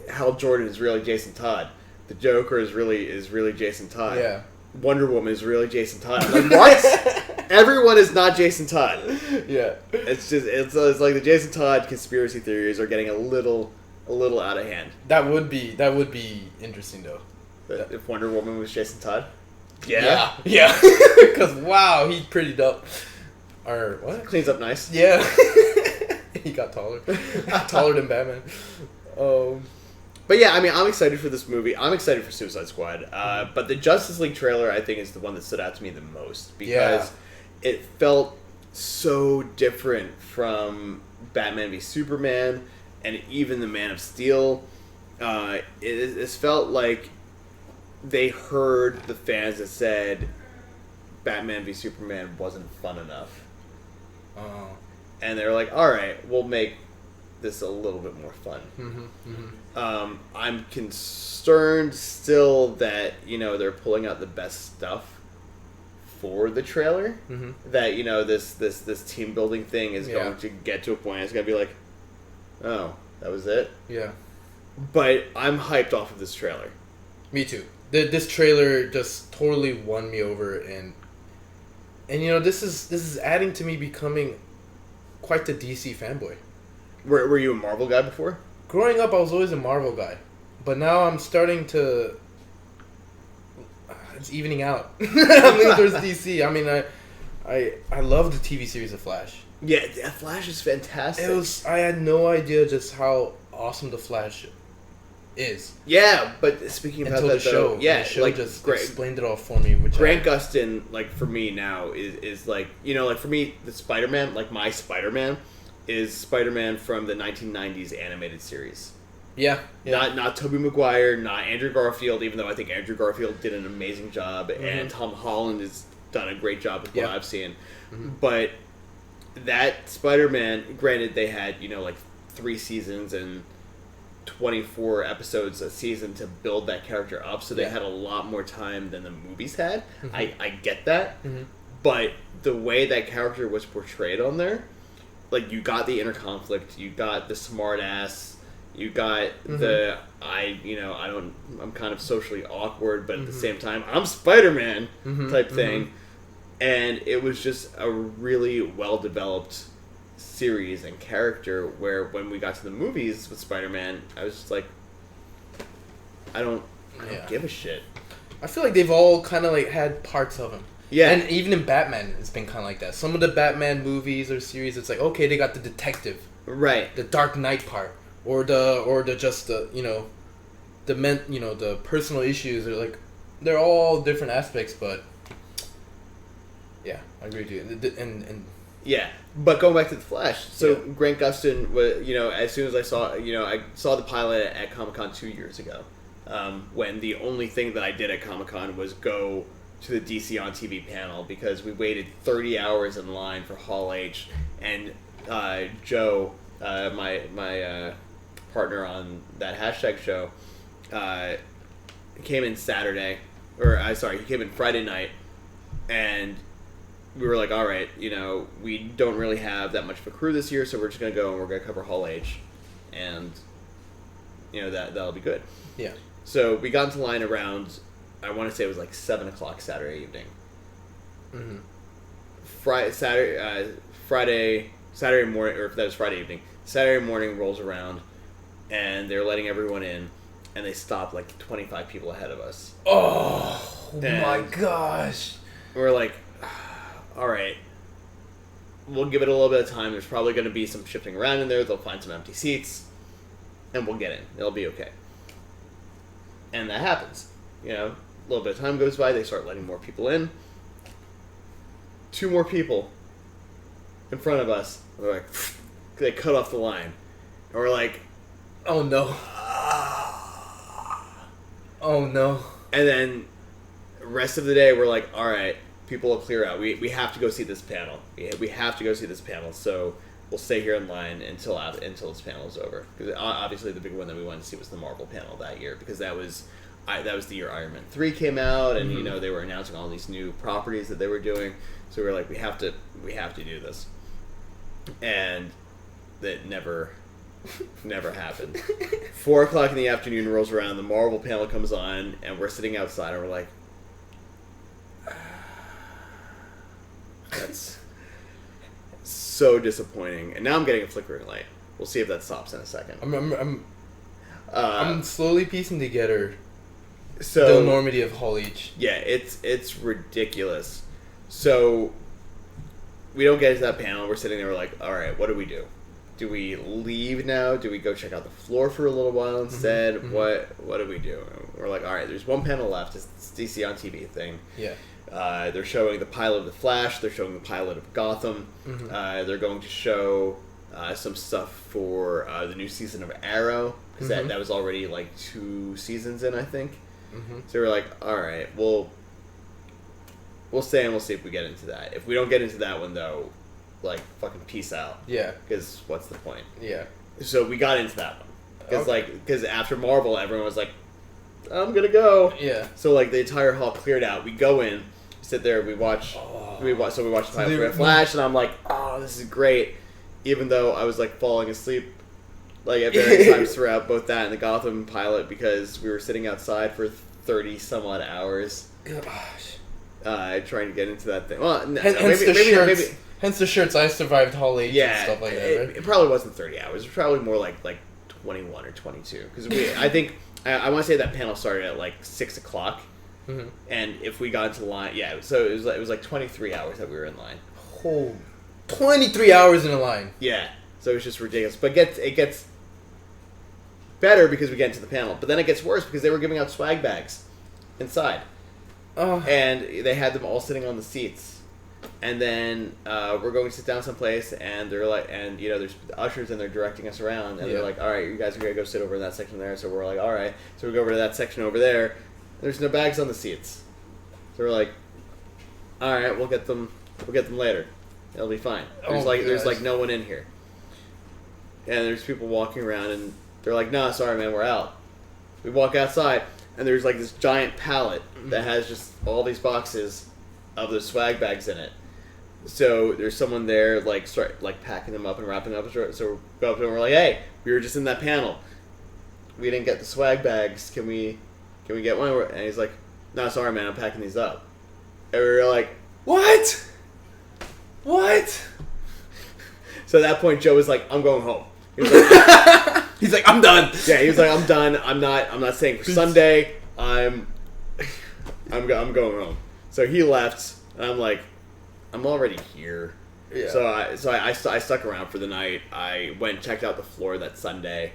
Hal Jordan is really Jason Todd. The Joker is really Jason Todd. Yeah. Wonder Woman is really Jason Todd. I'm like, what? Everyone is not Jason Todd. Yeah. It's just it's like the Jason Todd conspiracy theories are getting a little out of hand. That would be interesting though. If Wonder Woman was Jason Todd. Yeah. Because wow, he's pretty dope. Or what? Cleans up nice. Yeah. He got taller. Taller than Batman. But yeah, I mean, I'm excited for this movie. I'm excited for Suicide Squad. But the Justice League trailer, I think, is the one that stood out to me the most because it felt so different from Batman v Superman and even the Man of Steel. It felt like they heard the fans that said Batman v Superman wasn't fun enough. And they're like, all right, we'll make this a little bit more fun. I'm concerned still that, they're pulling out the best stuff for the trailer. That, this team building thing is going to get to a point. It's going to be like, oh, that was it? Yeah. But I'm hyped off of this trailer. Me too. This trailer just totally won me over, and this is adding to me becoming quite the DC fanboy. Were you a Marvel guy before? Growing up, I was always a Marvel guy, but now I'm starting to. It's evening out. I'm leaning towards DC. I mean, I love the TV series of Flash. Yeah, Flash is fantastic. I had no idea just how awesome the Flash is. Yeah, but speaking about that show, though, the show just explained it all for me. Grant Gustin, like for me now, is like like for me, the Spider-Man, like my Spider-Man, is Spider-Man from the 1990s animated series. Yeah. Not Tobey Maguire, not Andrew Garfield, even though I think Andrew Garfield did an amazing job, and Tom Holland has done a great job with what I've seen. But that Spider-Man, granted, they had 3 seasons and 24 episodes a season to build that character up, so they had a lot more time than the movies had. I get that, but the way that character was portrayed on there, like, you got the inner conflict, you got the smart ass, you got the I'm kind of socially awkward, but at the same time I'm Spider-Man type thing, and it was just a really well developed series and character where when we got to the movies with Spider-Man, I was just like, I don't give a shit. I feel like they've all kind of like had parts of him. Yeah. And even in Batman, it's been kind of like that. Some of the Batman movies or series, it's like, okay, they got the detective. Right. The Dark Knight part. Or the just the, the personal issues. Are like, they're all different aspects, but yeah, I agree with you. And Yeah, but going back to the Flash, so Yeah. Grant Gustin was, as soon as I saw the pilot at Comic-Con 2 years ago, when the only thing that I did at Comic-Con was go to the DC on TV panel because we waited 30 hours in line for Hall H, and Joe, my partner on that hashtag show, came in Saturday, he came in Friday night, and we were like, all right, we don't really have that much of a crew this year, so we're just going to go and we're going to cover Hall H. And, that'll be good. Yeah. So we got into line around, I want to say it was like 7 o'clock Saturday evening. Mm-hmm. Saturday morning, or if that was Friday evening, Saturday morning rolls around, and they're letting everyone in, and they stopped like 25 people ahead of us. Oh, And my gosh. We're like, all right, we'll give it a little bit of time. There's probably going to be some shifting around in there. They'll find some empty seats, and we'll get in. It'll be okay. And that happens. A little bit of time goes by. They start letting more people in. 2 more people in front of us. They're like, they cut off the line. And we're like, Oh, no. Oh, no. and then the rest of the day, we're like, all right, people will clear out. We have to go see this panel. We have to go see this panel. So we'll stay here in line until this panel is over. Because obviously the big one that we wanted to see was the Marvel panel that year, because that was the year Iron Man 3 came out, and Mm-hmm. they were announcing all these new properties that they were doing. So we were like, we have to do this, and that never happened. 4 o'clock in the afternoon rolls around, the Marvel panel comes on, and we're sitting outside, and we're like, that's so disappointing. And now I'm getting a flickering light. We'll see if that stops in a second. I'm slowly piecing together So the enormity of Hall H. yeah, it's ridiculous. So we don't get into that panel. We're sitting there. We're like, all right, what do we do? Do we leave now? Do we go check out the floor for a little while instead? Mm-hmm. What do we do? We're like, all right, there's one panel left. It's this DC on TV thing. Yeah. They're showing the pilot of The Flash. They're showing the pilot of Gotham. Mm-hmm. They're going to show some stuff for the new season of Arrow, because Mm-hmm. that was already like 2 seasons in, I think. Mm-hmm. So we're like, all right, we'll stay and we'll see if we get into that. If we don't get into that one, though, like, fucking peace out. Yeah. Because what's the point? Yeah. So we got into that one. Okay. Because after Marvel, everyone was like, I'm gonna go. Yeah. So like the entire hall cleared out. We go in, sit there, we watch the pilot for Flash, and I'm like, oh, this is great. Even though I was like falling asleep, like at various times throughout both that and the Gotham pilot, because we were sitting outside for 30 some odd hours, Gosh. trying to get into that thing. Well, no, Hence the shirts. Hence the shirts. I survived Hall H and yeah, stuff like that. Right? it probably wasn't 30 hours. It was probably more like 21 or 22. Because I think I want to say that panel started at like 6 o'clock. Mm-hmm. And if we got into line, yeah, so it was like 23 hours that we were in line. Oh, 23 hours in a line. Yeah, so it was just ridiculous. But it gets better because we get into the panel. But then it gets worse because they were giving out swag bags inside. Oh. And they had them all sitting on the seats. And then we're going to sit down someplace, and they're like, and there's ushers, and they're directing us around, and they're like, all right, you guys are gonna go sit over in that section there. So we're like, all right. So we go over to that section over there. And there's no bags on the seats. So we're like, all right, we'll get them later. It'll be fine. There's like no one in here. And there's people walking around, and they're like, no, sorry, man, we're out. We walk outside, and there's like this giant pallet that has just all these boxes of the swag bags in it. So there's someone there start packing them up and wrapping them up. So we go up to him and we're like, hey, we were just in that panel. We didn't get the swag bags. Can we get one? And he's like, no, sorry, man, I'm packing these up. And we were like, What? so at that point Joe was like, I'm going home. He was like, He's like, I'm done. yeah, he was like, I'm done. I'm not staying for Sunday. I'm going home. So he left, and I'm like, I'm already here. Yeah. So I stuck around for the night. I went and checked out the floor that Sunday.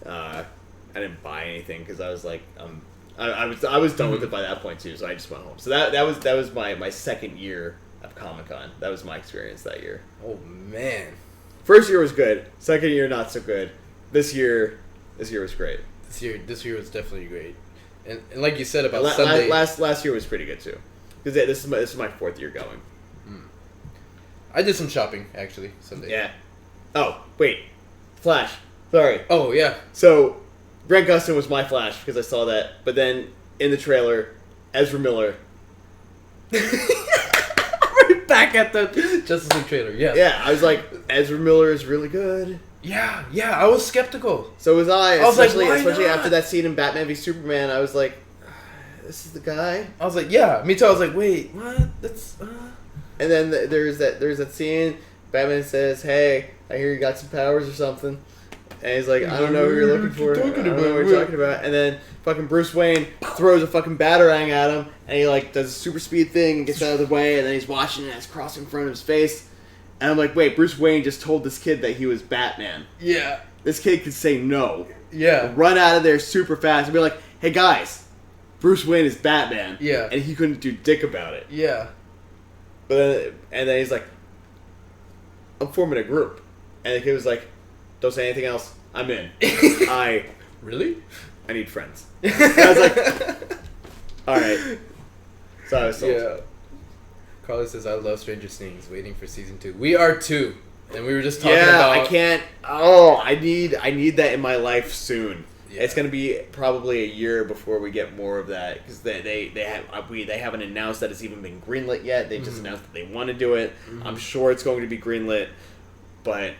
I didn't buy anything because I was like, I was done with it by that point too. So I just went home. So that was my second year at Comic-Con. That was my experience that year. Oh man, First year was good. Second year, not so good. This year was great. this year was definitely great. And like you said about La- Sunday, last year was pretty good too. Because this is my fourth year going. I did some shopping actually Sunday. Yeah. Oh wait, Flash. Sorry. Oh yeah. So, Grant Gustin was my Flash because I saw that. But then in the trailer, Ezra Miller. Right back at the Justice League trailer. Yeah. Yeah, I was like, Ezra Miller is really good. Yeah. I was skeptical. So was I. I was like, especially why especially not? after that scene in Batman v Superman. I was like, this is the guy. I was like, yeah, me too. I was like, wait, what? That's. And then there's that scene. Batman says, "Hey, I hear you got some powers or something." And he's like, "I don't know who you're looking for. I don't know what you're talking about." And then fucking Bruce Wayne throws a fucking batarang at him, and he like does a super speed thing and gets out of the way. And then he's watching it as it's crossing in front of his face. And I'm like, wait, Bruce Wayne just told this kid that he was Batman. Yeah. This kid could say no. Yeah. Run out of there super fast and be like, "Hey guys, Bruce Wayne is Batman." Yeah. And he couldn't do dick about it. Yeah. And then he's like, "I'm forming a group," and the kid was like, "Don't say anything else. I'm in. I Really? need friends." And I was like, "All right." So I was sold. Yeah. Carlos says, "I love Stranger Things. Waiting for season 2. We are too, and we were just talking about. I can't. Oh, I need that in my life soon. Yeah. It's gonna be probably a year before we get more of that because they haven't announced that it's even been greenlit yet. They just announced that they want to do it. I'm sure it's going to be greenlit, but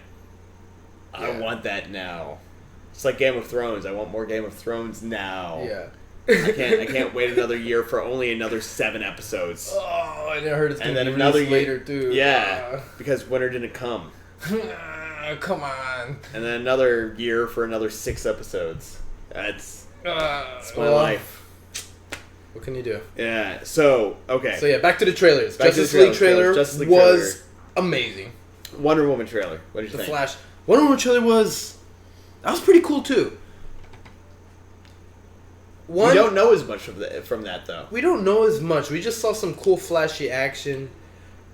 I want that now. It's like Game of Thrones. I want more Game of Thrones now. Yeah. I can't wait another year for only another 7 episodes. Oh, I heard it's And gonna then be another released year later too. Yeah, because winter didn't come. Come on. And then another year for another 6 episodes. That's my well, life. What can you do? Yeah. So okay. So yeah, back to the trailers. Back to Justice the League trailer Justice League was amazing. Wonder Woman trailer. What did you The think? Flash. Wonder Woman trailer was pretty cool too. We don't know as much from that though. We don't know as much. We just saw some cool flashy action.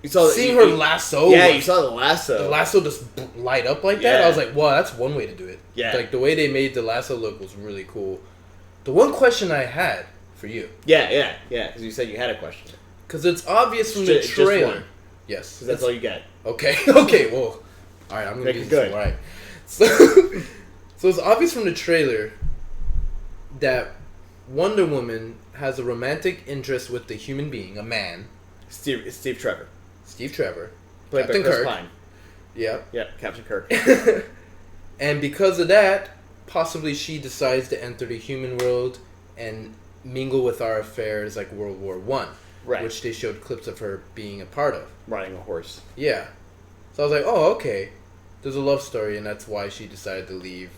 You saw Seeing her lasso. Yeah, you saw the lasso. The lasso just light up like that. Yeah. I was like, wow, that's one way to do it. Yeah. Like the way they made the lasso look was really cool. The one question I had for you, Yeah. Because you said you had a question. because it's obvious from the Just trailer. one. Yes. Because that's all you get. Okay. Okay. Well, all right. I'm gonna Make do it this good. one. All right. So it's obvious from the trailer that Wonder Woman has a romantic interest with the human being, a man, Steve Trevor. Steve Trevor, Played Captain by Chris Kirk. Pine. Yeah. Yeah, Captain Kirk. And because of that, possibly she decides to enter the human world and mingle with our affairs like World War I. Right. Which they showed clips of her being a part of. Riding a horse. Yeah. So I was like, oh, okay. There's a love story, and that's why she decided to leave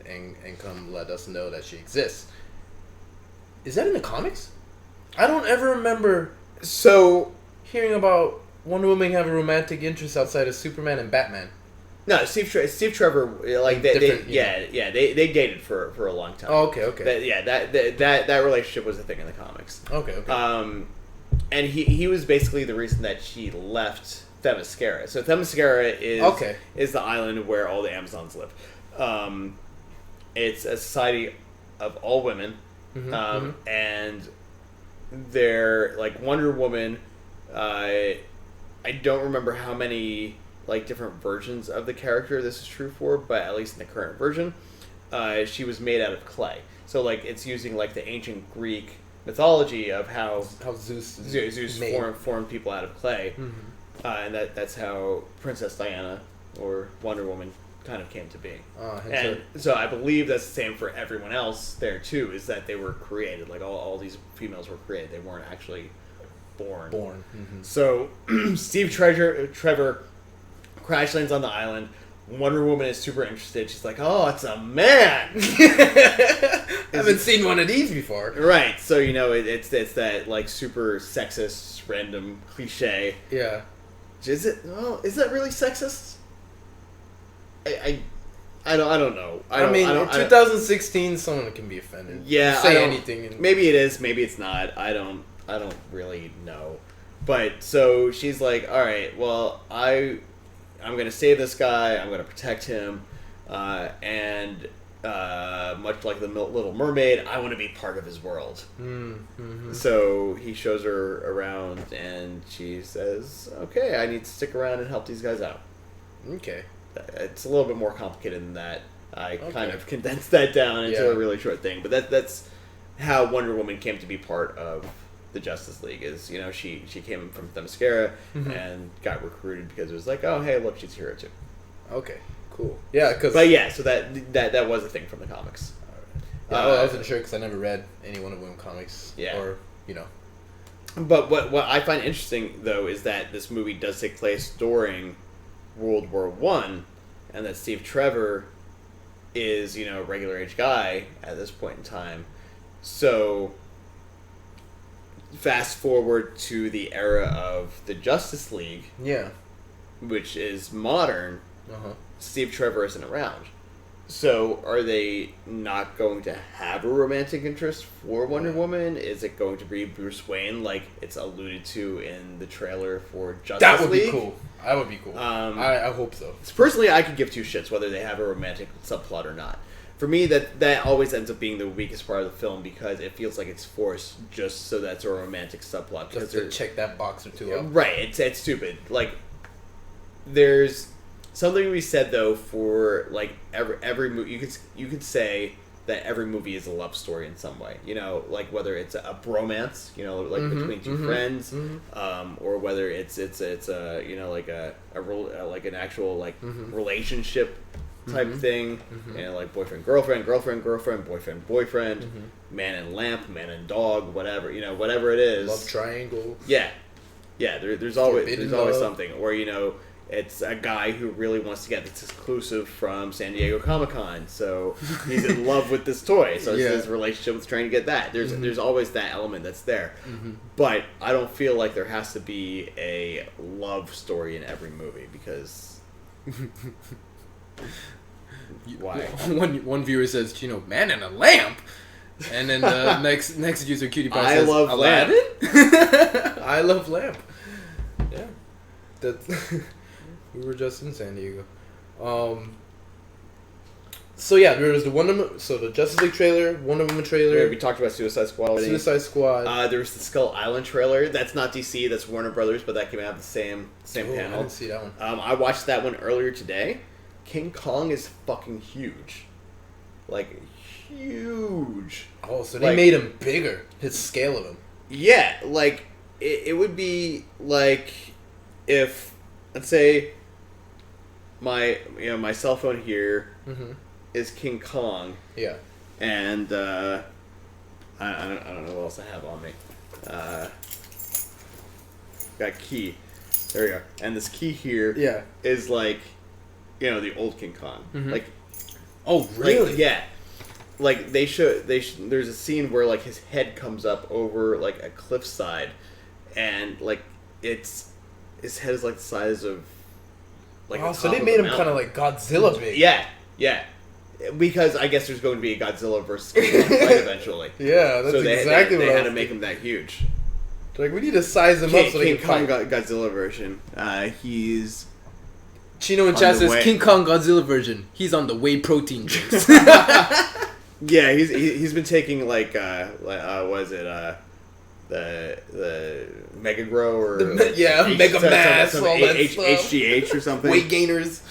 and come let us know that she exists. Is that in the comics? I don't ever remember So hearing about Wonder Woman have a romantic interest outside of Superman and Batman. no, Steve Trevor, like they Different, they dated for a long time. Oh, okay. That relationship was a thing in the comics. Okay. And he was basically the reason that she left Themyscira. So Themyscira is the island where all the Amazons live. It's a society of all women, and they're like Wonder Woman. I don't remember how many like different versions of the character this is true for, but at least in the current version, she was made out of clay. So like it's using like the ancient Greek mythology of how Zeus formed people out of clay, and that's how Princess Diana or Wonder Woman kind of came to be. And so I believe that's the same for everyone else there too. Is that they were created, like all these females were created. They weren't actually born. So Steve Trevor crash lands on the island. Wonder Woman is super interested. She's like, "Oh, it's a man." I haven't seen one of these before. Right. So you know it's that like super sexist random cliche. Yeah. Is it? Well, is that really sexist? I don't know. I mean, in 2016, someone can be offended. Yeah. Say anything. Maybe it is. Maybe it's not. I don't really know. But so she's like, all right, well, I'm gonna save this guy. I'm gonna protect him, and much like the Little Mermaid, I want to be part of his world. Mm-hmm. So he shows her around, and she says, okay, I need to stick around and help these guys out. Okay. It's a little bit more complicated than that. I kind of condensed that down into a really short thing, but that's how Wonder Woman came to be part of the Justice League. Is, you know, she came from Themyscira and got recruited because it was like, oh, hey, look, she's a hero too. Okay, cool. Yeah, because so that was a thing from the comics. Yeah, I wasn't sure because I never read any Wonder Woman comics. Yeah. Or, you know. But what I find interesting though is that this movie does take place during World War I, and that Steve Trevor is, you know, a regular age guy at this point in time. So fast forward to the era of the Justice League, Yeah. which is modern. Uh-huh. Steve Trevor isn't around. So are they not going to have a romantic interest for Wonder Woman? Is it going to be Bruce Wayne, like it's alluded to in the trailer for Justice That would League? be cool. That would be cool. I hope so. Personally, I could give two shits whether they have a romantic subplot or not. For me, that always ends up being the weakest part of the film because it feels like it's forced just so that's a romantic subplot. Just to check that box or two up. Right, it's stupid. Like, there's something to be said though for like every movie. You could say that every movie is a love story in some way. You know, like whether it's a bromance, you know, like between two friends, or whether it's a you know like like an actual like relationship type thing, and like boyfriend girlfriend, boyfriend, man and lamp, man and dog, whatever, you know, whatever it is. Love triangle. Yeah. There's always love. something, or you know, it's a guy who really wants to get this exclusive from San Diego Comic-Con, so he's in love with this toy. So it's his relationship with trying to get that. There's always that element that's there, but I don't feel like there has to be a love story in every movie because. Why? One viewer says, you know, man and a lamp, and then the next user cutie pie I says, love Aladdin? lamp. I love lamp. Yeah, that we were just in San Diego. So yeah, there was the Justice League trailer, Wonder Woman trailer. We talked about Suicide Squad already. Suicide Squad. There was the Skull Island trailer. That's not DC. That's Warner Brothers, but that came out the same panel. I didn't see that one. I watched that one earlier today. King Kong is fucking huge. Like, huge. Oh, so they made him bigger. His scale of him. Yeah, like, it would be like if, let's say, my cell phone here is King Kong. Yeah. And, I don't know what else I have on me. Got key. There we go. And this key here is like, you know, the old King Kong. Like, oh really? Like, yeah. Like there's a scene where like his head comes up over like a cliffside, and like his head is like the size of like. Oh, so they made him kind of like Godzilla big. Yeah. Because I guess there's going to be a Godzilla versus King Kong fight eventually. Yeah, that's exactly what they had to make him that huge. Like, we need to size him up so they King can Kong fight. Godzilla version. He's Chino and Chad says King Kong Godzilla version. He's on the whey protein drinks. Yeah, he's been taking like what is it the Mega Grow or Mega Mass, all that stuff. HGH or something. Weight gainers.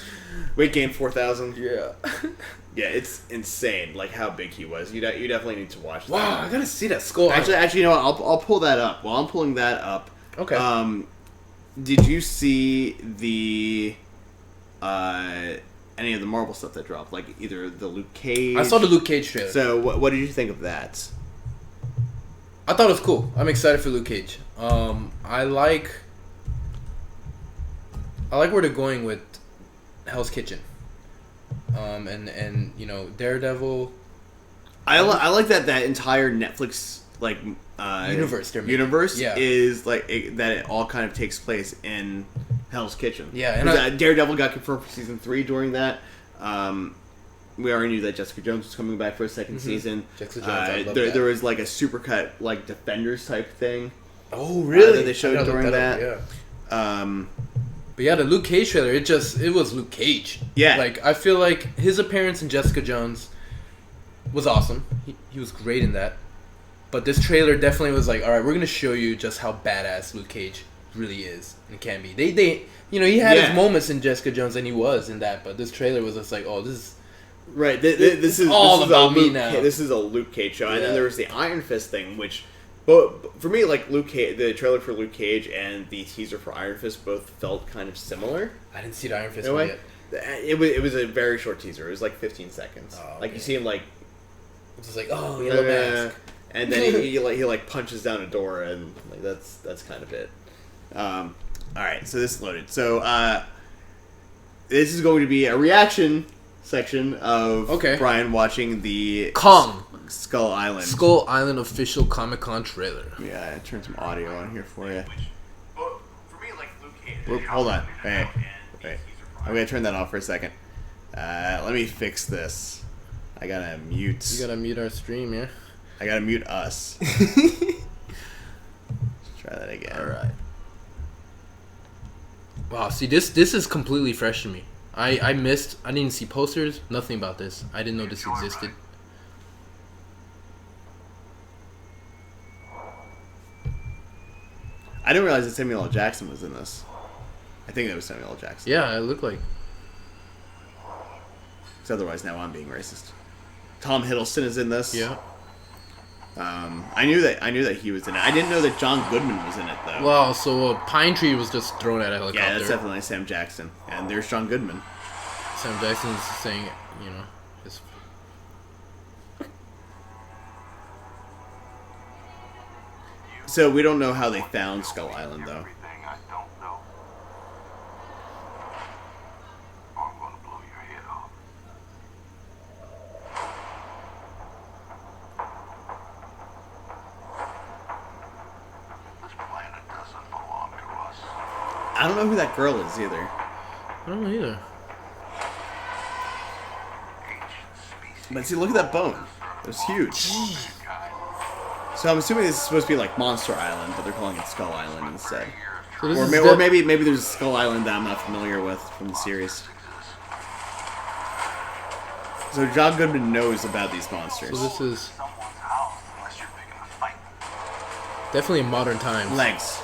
Weight gain 4,000. Yeah. Yeah, it's insane. Like how big he was. You definitely need to watch that. Wow, I gotta see that skull. Actually, you know what? I'll pull that up. While I'm pulling that up. Okay. Did you see the any of the Marvel stuff that dropped? Like either the Luke Cage. I saw the Luke Cage trailer. So what did you think of that? I thought it was cool. I'm excited for Luke Cage. I like where they're going with Hell's Kitchen. And you know, Daredevil. I like that entire Netflix like universe Yeah. is like that it all kind of takes place in Hell's Kitchen. Yeah, and Daredevil got confirmed for season 3 during that. We already knew that Jessica Jones was coming back for a second season. Jessica Jones, I love there, that. there was like a supercut like Defenders type thing. Oh, really? That they showed I gotta during look that. up, yeah. Um, But yeah, the Luke Cage trailer, it was Luke Cage. Yeah. Like, I feel like his appearance in Jessica Jones was awesome. He was great in that. But this trailer definitely was like, all right, we're going to show you just how badass Luke Cage really is and can be. They he had his moments in Jessica Jones and he was in that, but this trailer was just like, oh, this is... Right, this is all about me Luke, now. This is a Luke Cage show. And then Yeah. there was the Iron Fist thing, which... But for me, like, Luke Cage, the trailer for Luke Cage and the teaser for Iron Fist both felt kind of similar. I didn't see the Iron Fist In a one way. yet. It was a very short teaser. It was like 15 seconds. Oh, Like, you see him, like... It's just like, oh, yellow mask. And then he punches down a door, and like that's kind of it. All right, so this is loaded. So this is going to be a reaction section of Bryan watching the Kong Skull Island official Comic-Con trailer. Yeah, I turned some audio on here for you. Hold on, wait. I'm gonna turn that off for a second. Let me fix this. I gotta mute. You gotta mute our stream, yeah? I gotta mute us. Let's try that again. Alright. Wow, see, this is completely fresh to me. I didn't see posters, nothing about this. I didn't know this existed. I didn't realize that Samuel L. Jackson was in this. I think it was Samuel L. Jackson. Yeah, it looked like. Because otherwise now I'm being racist. Tom Hiddleston is in this. Yeah. I knew that he was in it. I didn't know that John Goodman was in it though. Wow, so Pine Tree was just thrown at a helicopter. Yeah, that's definitely Sam Jackson. And there's John Goodman. Sam Jackson's saying, his... So we don't know how they found Skull Island though. I don't know who that girl is either. I don't know either. But see, look at that bone. It was huge. So I'm assuming this is supposed to be like Monster Island, but they're calling it Skull Island instead. So Or maybe there's a Skull Island that I'm not familiar with from the series. So John Goodman knows about these monsters. So this is definitely in modern times. Legs.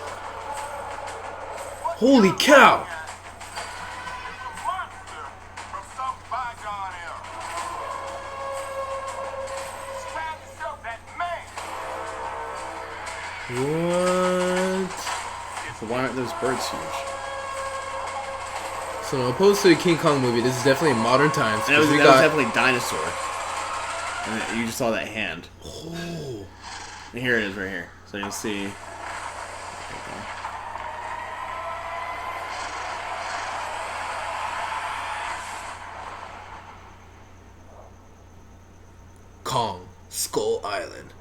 Holy cow! What? So why aren't those birds huge? So opposed to the King Kong movie, this is definitely modern times. And that was we definitely dinosaur. And you just saw that hand. Oh. And here it is right here. So you'll see. Kong, Skull Island.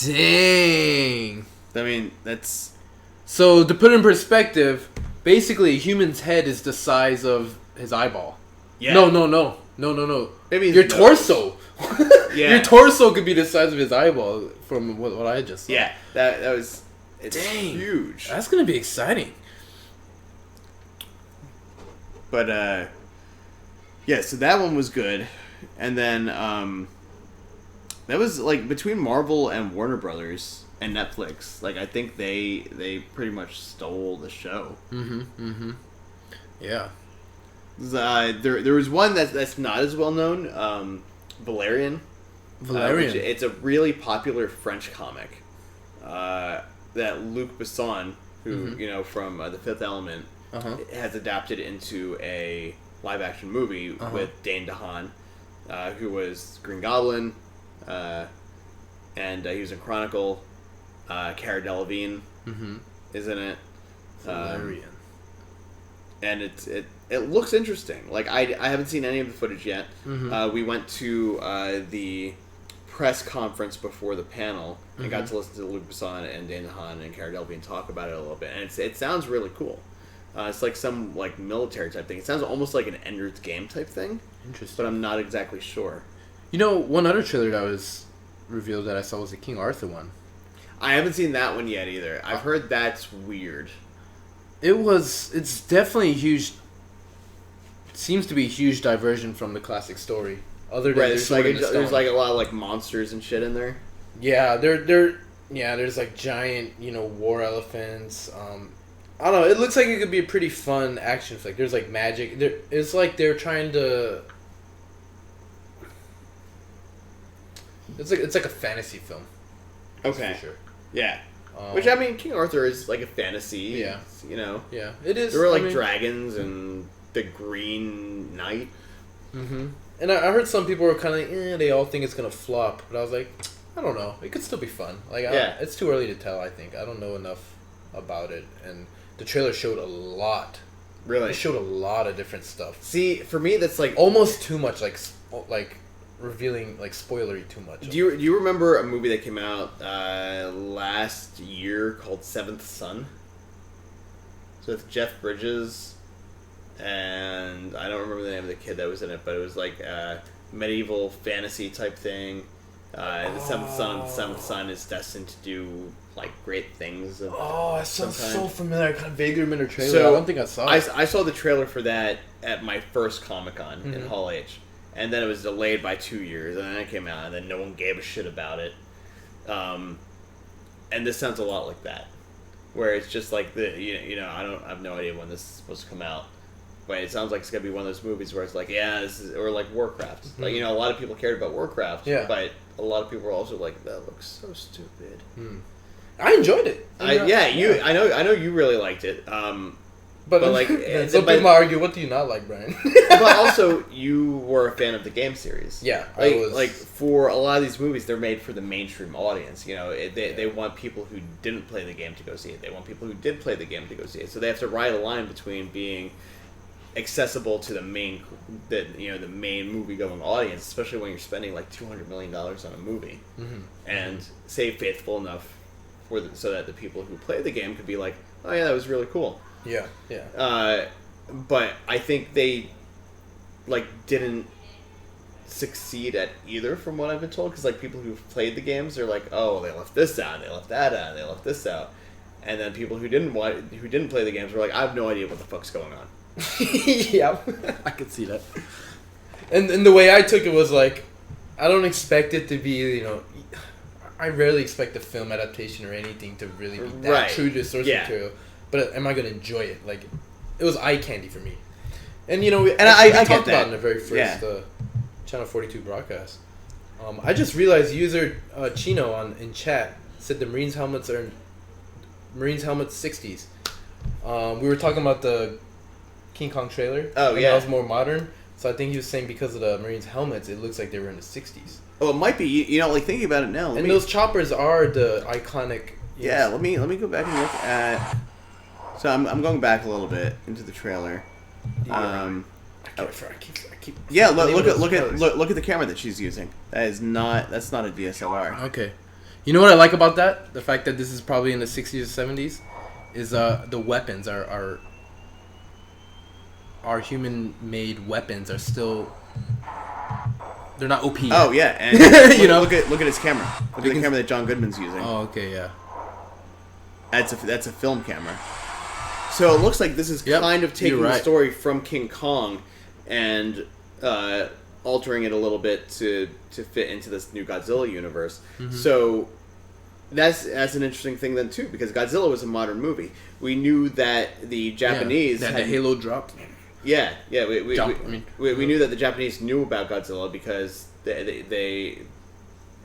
Dang. I mean, that's... So to put it in perspective, basically a human's head is the size of his eyeball. Yeah. No. Maybe your torso. Yeah. Your torso could be the size of his eyeball from what I just saw. Yeah, that was... It's Dang. huge. That's going to be exciting. But, yeah, so that one was good. And then, that was, like, between Marvel and Warner Brothers and Netflix, like, I think they pretty much stole the show. Yeah. There was one that's not as well known, Valerian. It's a really popular French comic that Luc Besson, who from The Fifth Element, has adapted into a live-action movie with Dane DeHaan, who was Green Goblin, and he was in Chronicle. Cara Delevingne is in it. Valerian. And it looks interesting. Like I haven't seen any of the footage yet. We went to the press conference before the panel and got to listen to Luc Besson and Dane DeHaan and Cara Delevingne talk about it a little bit, and it sounds really cool. It's like some like military type thing. It sounds almost like an Ender's Game type thing. Interesting. But I'm not exactly sure. One other trailer that was revealed that I saw was the King Arthur one. I haven't seen that one yet either. I've heard that's weird. It's definitely a huge, seems to be a huge diversion from the classic story. Other than There's like a lot of like monsters and shit in there. Yeah, there's like giant, war elephants. I don't know. It looks like it could be a pretty fun action flick. There's like magic. It's like they're trying to. It's like a fantasy film. Okay. For sure. Yeah. Which, I mean, King Arthur is like a fantasy. Yeah. Yeah, it is. There were like dragons and the Green Knight. Mm-hmm. And I heard some people were kind of like, they all think it's gonna flop, but I was like, I don't know. It could still be fun. Like, it's too early to tell. I think I don't know enough about it, and the trailer showed a lot. Really, it showed a lot of different stuff. See, for me, that's like almost too much. Like revealing, like spoilery too much. Do you remember a movie that came out last year called Seventh Son? So with Jeff Bridges, and I don't remember the name of the kid that was in it, but it was like a medieval fantasy type thing. The seventh son is destined to do like great things. It sounds so familiar. I kind of vaguely remember the trailer. So I don't think I saw it. I saw the trailer for that at my first Comic-Con in Hall H. And then it was delayed by 2 years, and then it came out, and then no one gave a shit about it. And this sounds a lot like that, where it's just like I have no idea when this is supposed to come out, but it sounds like it's gonna be one of those movies where it's like, or like Warcraft. Mm-hmm. Like a lot of people cared about Warcraft, but a lot of people were also like, that looks so stupid. I enjoyed it. I know you really liked it. But like, some people argue, what do you not like, Bryan? But also, you were a fan of the game series. Yeah, like for a lot of these movies, they're made for the mainstream audience. They want people who didn't play the game to go see it. They want people who did play the game to go see it. So they have to ride a line between being accessible to the main movie going audience, especially when you're spending like $200 million on a movie, and stay faithful enough so that the people who play the game could be like, oh yeah, that was really cool. Yeah. But I think they didn't succeed at either, from what I've been told. Because people who've played the games are like, oh, they left this out, they left that out, they left this out, and then people who didn't play the games were like, I have no idea what the fuck's going on. Yeah, I could see that. And the way I took it was like, I don't expect it to be, I rarely expect a film adaptation or anything to really be that true to the source material. But am I going to enjoy it? Like, it was eye candy for me. And, I talked about it in the very first Channel 42 broadcast. I just realized user Chino in chat said the Marines helmets 60s. We were talking about the King Kong trailer. Oh, and that was more modern. So I think he was saying because of the Marines helmets, it looks like they were in the 60s. Oh, it might be. Thinking about it now. Those choppers are the iconic... Yeah, let me go back and look at... So I'm going back a little bit into the trailer. I keep. Yeah, look at the camera that she's using. That's not a DSLR. Okay, you know what I like about that? The fact that this is probably in the 60s or 70s is the weapons are human-made weapons are still. They're not OP. Oh yeah, and look at his camera. Look at the camera that John Goodman's using. Oh okay, yeah. That's a film camera. So it looks like this is kind of taking the story from King Kong and altering it a little bit to fit into this new Godzilla universe. Mm-hmm. So that's an interesting thing then too, because Godzilla was a modern movie. We knew that the Japanese had the Halo dropped. Yeah. We knew that the Japanese knew about Godzilla because they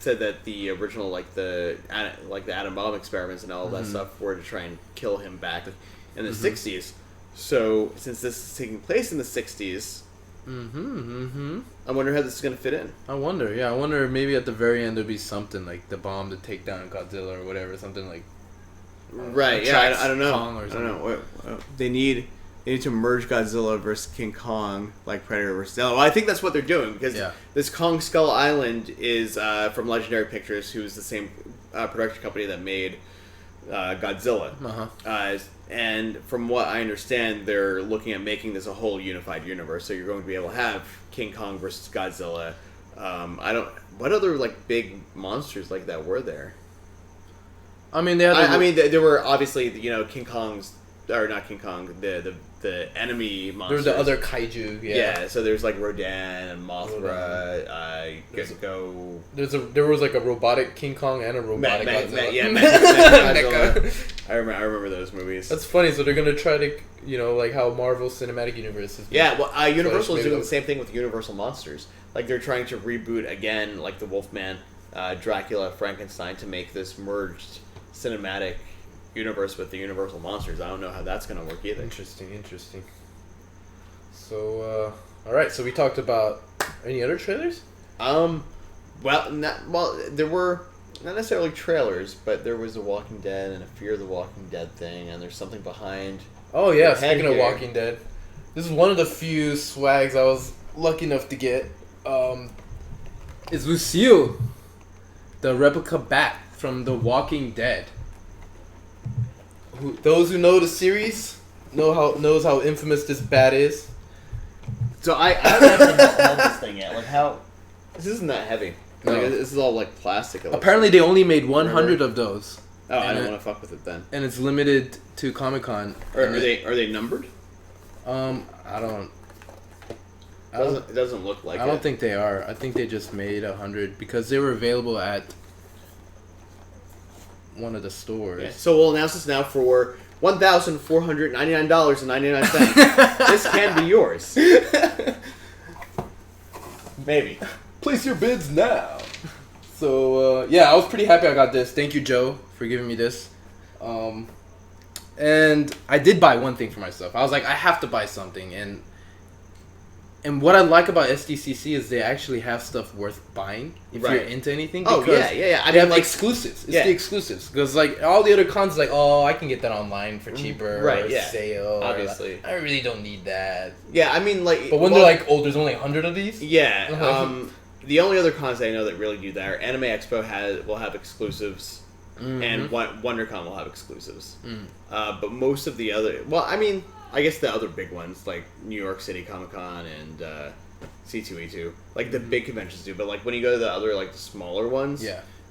said that the original like the atom bomb experiments and all that stuff were to try and kill him back in the 60s. So since this is taking place in the 60s, I wonder how this is going to fit in. I wonder maybe at the very end there'll be something like the bomb to take down Godzilla or whatever, something like I don't know. I don't know. They need to merge Godzilla versus King Kong, like Predator versus Alien. Well, I think that's what they're doing, because this Kong Skull Island is from Legendary Pictures, who's the same production company that made Godzilla. And from what I understand, they're looking at making this a whole unified universe. So you're going to be able to have King Kong versus Godzilla. What other like big monsters like that were there? I mean, they had. I mean, there were obviously King Kong's or not King Kong, the enemy monsters. There were the other kaiju. Yeah. So there's like Rodan and Mothra. Go. There was like a robotic King Kong and a robotic Godzilla. Mecha. I remember those movies. That's funny. So they're gonna try to, like how Marvel Cinematic Universe is. Universal is doing the same thing with Universal Monsters. Like they're trying to reboot again, like the Wolfman, Dracula, Frankenstein, to make this merged cinematic universe with the Universal Monsters. I don't know how that's gonna work either. Interesting. So, all right. So we talked about any other trailers? There were not necessarily trailers, but there was a Walking Dead and a Fear of the Walking Dead thing, and there's something behind. Oh yeah, speaking of Walking Dead, this is one of the few swags I was lucky enough to get. Is Lucille, the replica bat from The Walking Dead. Those who know the series knows how infamous this bat is. So I haven't actually held this thing yet. Like how this isn't that heavy. No. Like, this is all like plastic. Apparently they only made 100 of those. Oh, I don't want to fuck with it then. And it's limited to Comic-Con. Are they numbered? I don't. It doesn't look like it. I don't think they are. I think they just made 100 because they were available at one of the stores. Yeah. So we'll announce this now for $1,499.99. This can be yours. Maybe. Place your bids now. So I was pretty happy I got this. Thank you, Joe, for giving me this. And I did buy one thing for myself. I was like, I have to buy something, and what I like about SDCC is they actually have stuff worth buying if you're into anything. Oh, because yeah. They have exclusives. It's the exclusives. Because like all the other cons, like, I can get that online for cheaper. Right, or sale. Obviously. I really don't need that. Yeah, I mean, like... But when they're like, there's only 100 of these? Yeah. The only other cons I know that really do that are Anime Expo will have exclusives, and WonderCon will have exclusives. But most of the other... Well, I mean... I guess the other big ones, like New York City Comic-Con and C2E2, like the big conventions do. But like when you go to the other, like the smaller ones,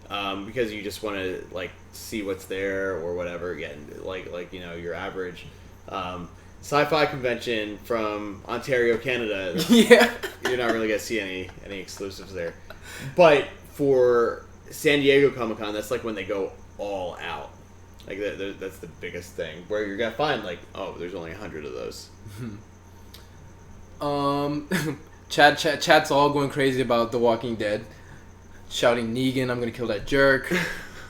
because you just want to like see what's there or whatever. Again, like your average sci-fi convention from Ontario, Canada. You're not really gonna see any exclusives there. But for San Diego Comic-Con, that's like when they go all out. Like that's the biggest thing where you're gonna find like, there's only 100 of those. Chat's all going crazy about The Walking Dead, shouting Negan, I'm gonna kill that jerk.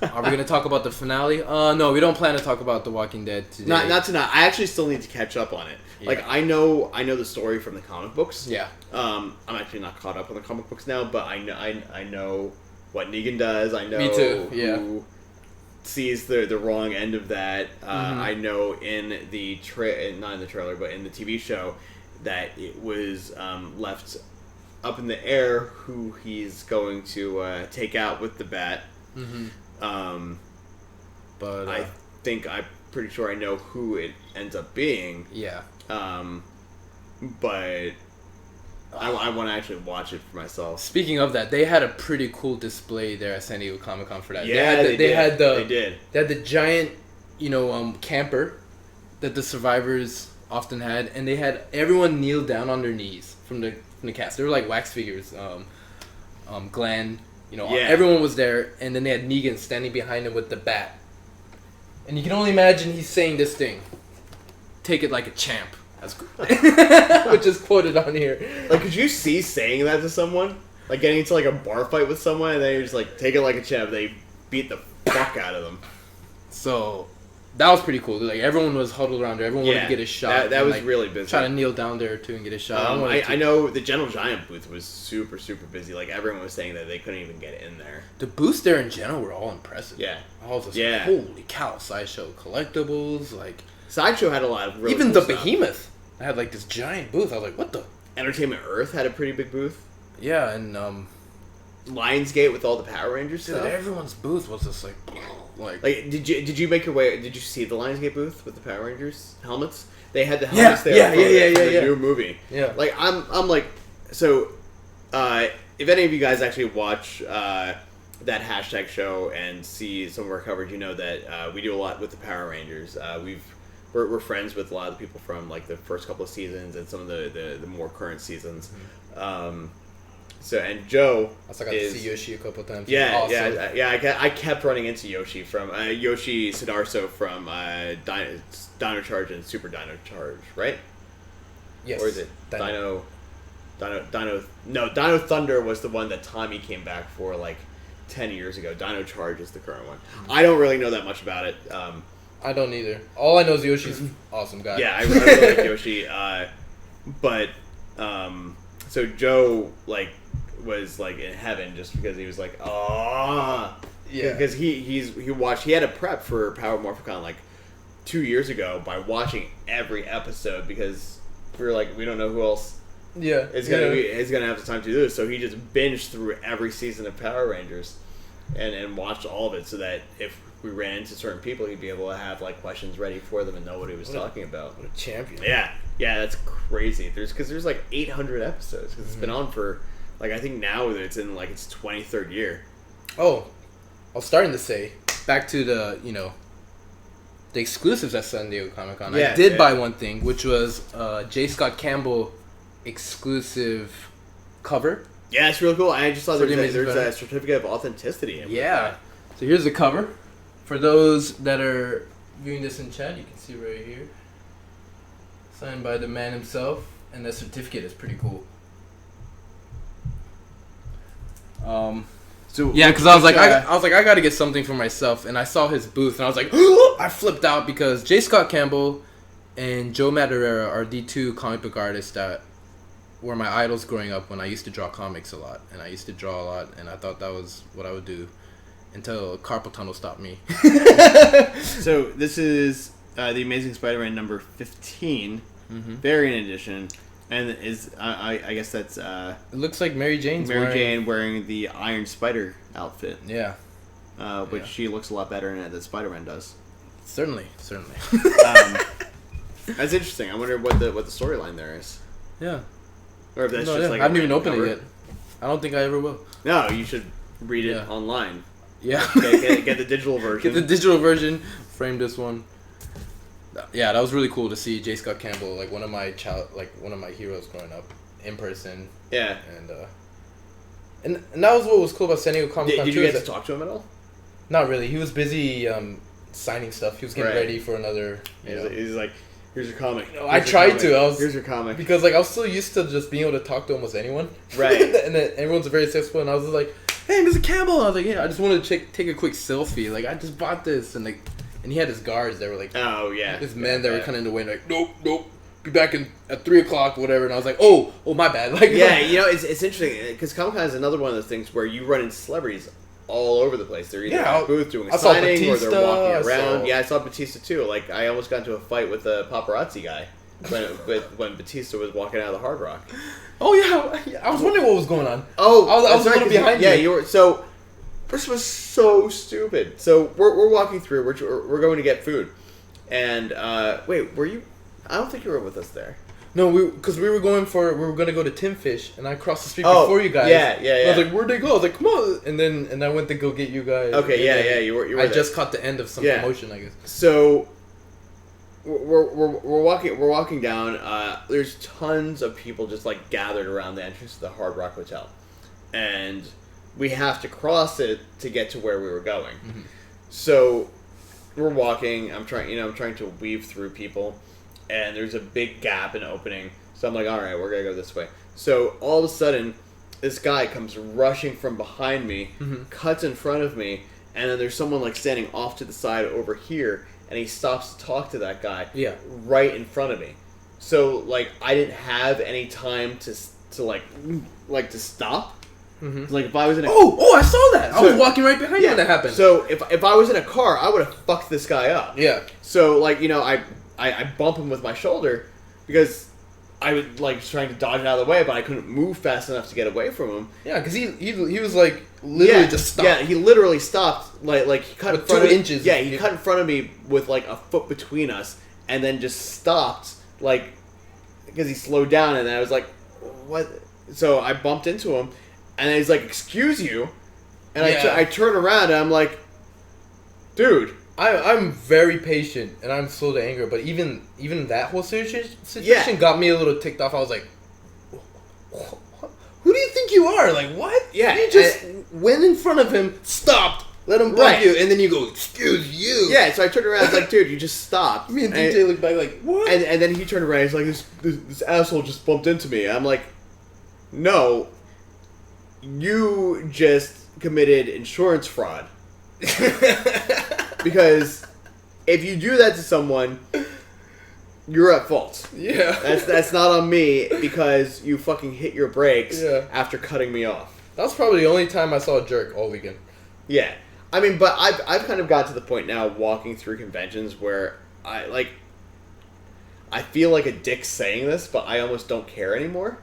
Are we gonna talk about the finale? No, we don't plan to talk about The Walking Dead today. Not tonight. I actually still need to catch up on it. Yeah. Like I know the story from the comic books. Yeah. I'm actually not caught up on the comic books now, but I know what Negan does. I know Me too. who sees the wrong end of that. I know in the not in the trailer, but in the TV show, that it was left up in the air who he's going to take out with the bat. But I'm pretty sure I know who it ends up being. Yeah. But I want to actually watch it for myself. Speaking of that, they had a pretty cool display there at San Diego Comic-Con for that. Yeah, they did. They had the giant, camper that the survivors often had, and they had everyone kneel down on their knees from the cast. They were like wax figures. Glenn, everyone was there, and then they had Negan standing behind him with the bat. And you can only imagine he's saying this thing: "Take it like a champ." Which is quoted on here. Like, could you see saying that to someone? Like, getting into, like, a bar fight with someone, and then you're just like, take it like a champ. They beat the fuck out of them. So, that was pretty cool. Like, everyone was huddled around there. Everyone wanted to get a shot. That was really busy. Trying to kneel down there, too, and get a shot. I know the Gentle Giant booth was super, super busy. Like, everyone was saying that they couldn't even get in there. The booths there in general were all impressive. Yeah. I was just like, holy cow, Sideshow collectibles, like... Sideshow had a lot of really even cool the stuff. Behemoth. I had like this giant booth. I was like, what the? Entertainment Earth had a pretty big booth. Yeah, and Lionsgate with all the Power Rangers stuff. Dude, everyone's booth was just like did you make your way? Did you see the Lionsgate booth with the Power Rangers helmets? They had the helmets there for the new movie. Yeah. Like I'm like, so if any of you guys actually watch that hashtag show and see some of our coverage, you know that we do a lot with the Power Rangers. We're friends with a lot of the people from like the first couple of seasons and some of the more current seasons. So and Joe, I also got to see Yoshi a couple times. Yeah, Awesome. I kept running into Yoshi from Yoshi Sidarso from Dino Charge and Super Dino Charge, right? Yes. Or is it Dino? No, Dino Thunder was the one that Tommy came back for like 10 years ago. Dino Charge is the current one. I don't really know that much about it. I don't either. All I know is Yoshi's awesome guy. Yeah, I really like Yoshi. But so Joe like was like in heaven just because he was like, ah, Yeah. because he had a prep for Power Morphicon like 2 years ago by watching every episode because we were like, we don't know who else Yeah. is gonna have the time to do this, so he just binged through every season of Power Rangers and watched all of it so that if we ran into certain people, he'd be able to have like questions ready for them and know what he was talking about. What a champion. Yeah, that's crazy. There's like 800 episodes because it's been on for like I think now it's in like its 23rd year. Oh, I was starting to say back to the the exclusives at San Diego Comic-Con. I did buy one thing, which was J. Scott Campbell exclusive cover. Yeah, it's real cool. I just saw For there's the a certificate of authenticity. Yeah. So here's the cover. For those that are viewing this in chat, you can see right here. Signed by the man himself, and the certificate is pretty cool. So yeah, because I was like, I gotta get something for myself, and I saw his booth, and I was like, I flipped out because J. Scott Campbell and Joe Madureira are the two comic book artists that were my idols growing up when I used to draw comics a lot, and I used to draw a lot, and I thought that was what I would do until carpal tunnel stopped me. So this is the Amazing Spider-Man number 15, variant edition. And I guess that's it looks like Mary Jane wearing the Iron Spider outfit. Yeah. Which she looks a lot better in it than Spider-Man does. Certainly. That's interesting. I wonder what the storyline there is. Yeah. Or if that's just like I haven't even opened it yet. I don't think I ever will. No, you should read it online. Yeah. Get the digital version. Get the digital version. Frame this one. Yeah, that was really cool to see J. Scott Campbell, like one of my heroes growing up, in person. Yeah. And that was what was cool about San Diego Comic Con. Did you get to talk to him at all? Not really. He was busy signing stuff. He was getting ready for another. He's like, here's your comic. I tried to. Here's your comic. Because like I was so used to just being able to talk to almost anyone. Right. And then everyone's very successful, and I was just like, "Hey, Mr. Campbell." I was like, "Yeah, I just wanted to take a quick selfie. Like I just bought this," and he had his guards that were like, "Oh yeah." His men that were kind of in the way, like, "Nope. Be back at 3:00, whatever." And I was like, "Oh, my bad." Like, yeah, it's interesting because Comic-Con is another one of those things where you run into celebrities all over the place. They're either at a booth doing a signing or they're walking around. Yeah, I saw Batista too. Like I almost got into a fight with the paparazzi guy when Batista was walking out of the Hard Rock. Oh yeah, I was wondering what was going on. Oh, I was a little behind you. Yeah, you were. So this was so stupid. So we're walking through. We're going to get food, and wait, were you? I don't think you were with us there. No, because we were going to go to Tim Fish, and I crossed the street before you guys. Yeah. And I was like, "Where'd they go?" I was like, "Come on!" And I went to go get you guys. Okay, yeah, you were. I just caught the end of some promotion, I guess. So we're walking down. There's tons of people just like gathered around the entrance to the Hard Rock Hotel, and we have to cross it to get to where we were going. Mm-hmm. So we're walking. I'm trying to weave through people. And there's a big gap in opening. So I'm like, all right, we're going to go this way. So all of a sudden, this guy comes rushing from behind me, cuts in front of me, and then there's someone like standing off to the side over here, and he stops to talk to that guy right in front of me. So like I didn't have any time to stop. Mm-hmm. Like if I was in a I saw that. I was walking right behind you when that happened. So if I was in a car, I would have fucked this guy up. Yeah. So like I bump him with my shoulder because I was like trying to dodge it out of the way, but I couldn't move fast enough to get away from him. Yeah, because he was like literally just stopped. Yeah, he literally stopped. Like he cut with in front 2 of inches. Yeah, he cut in front of me with like a foot between us, and then just stopped like because he slowed down, and then I was like, what? So I bumped into him, and then he's like, "Excuse you," And Yeah. I turn around and I'm like, dude. I'm very patient and I'm slow to anger, but even that whole situation got me a little ticked off. I was like, who do you think you are? Like, what? Yeah, You just went in front of him, stopped, let him bump you, and then you go, excuse you. Yeah, so I turned around, I was like, dude, you just stopped. Me and DJ looked back like, what? And then he turned around, he's like, this asshole just bumped into me. I'm like, no, you just committed insurance fraud. Because if you do that to someone, you're at fault. Yeah. That's not on me because you fucking hit your brakes after cutting me off. That was probably the only time I saw a jerk all weekend. Yeah. I mean, but I've kind of got to the point now walking through conventions where I feel like a dick saying this, but I almost don't care anymore.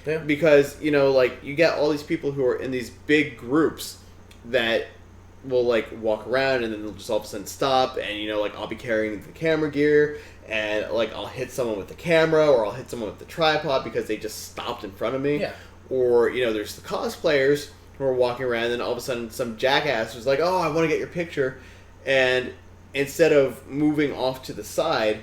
Yeah. Because, you know, like, you get all these people who are in these big groups that will, like, walk around and then they'll just all of a sudden stop and, you know, like, I'll be carrying the camera gear and, like, I'll hit someone with the camera or I'll hit someone with the tripod because they just stopped in front of me. Yeah. Or, you know, there's the cosplayers who are walking around and all of a sudden some jackass was like, oh, I want to get your picture. And instead of moving off to the side,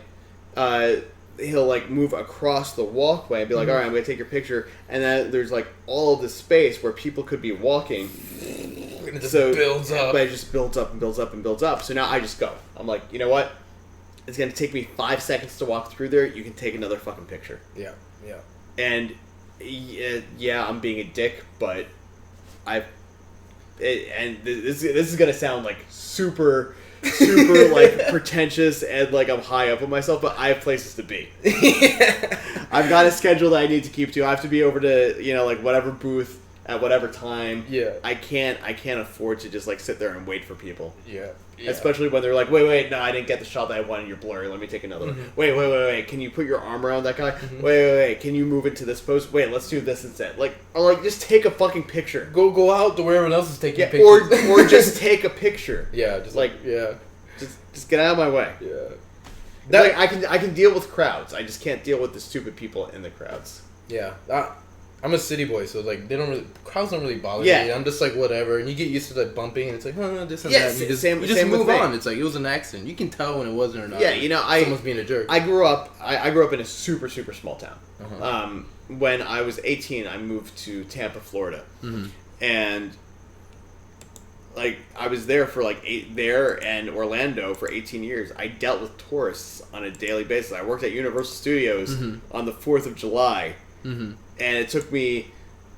he'll, like, move across the walkway and be like, all right, I'm going to take your picture. And then there's, like, all of this space where people could be walking. And it just builds up. But it just builds up and builds up and builds up. So now I just go. I'm like, you know what? It's going to take me 5 seconds to walk through there. You can take another fucking picture. Yeah, yeah. And, yeah, I'm being a dick, but this is going to sound, like, super like pretentious and like I'm high up on myself, but I have places to be. I've got a schedule that I need to keep to. I have to be over to, you know, like whatever booth at whatever time. Yeah. I can't afford to just like sit there and wait for people. Yeah. Especially when they're like, wait, no, I didn't get the shot that I wanted. You're blurry. Let me take another one. Wait. Can you put your arm around that guy? Wait. Can you move it to this pose? Wait, let's do this instead. Like, just take a fucking picture. Go out to where everyone else is taking pictures. Or just take a picture. Yeah, just just get out of my way. Yeah. Like I can deal with crowds. I just can't deal with the stupid people in the crowds. Yeah. I'm a city boy, so like crowds don't really bother me. I'm just like whatever, and you get used to like bumping, and it's like this and that. And you just move on. It's like it was an accident. You can tell when it wasn't or not. Yeah, you know, someone's being a jerk. I grew up in a super small town. When I was 18, I moved to Tampa, Florida, and like I was there for like there and Orlando for 18 years. I dealt with tourists on a daily basis. I worked at Universal Studios on the 4th of July. And it took me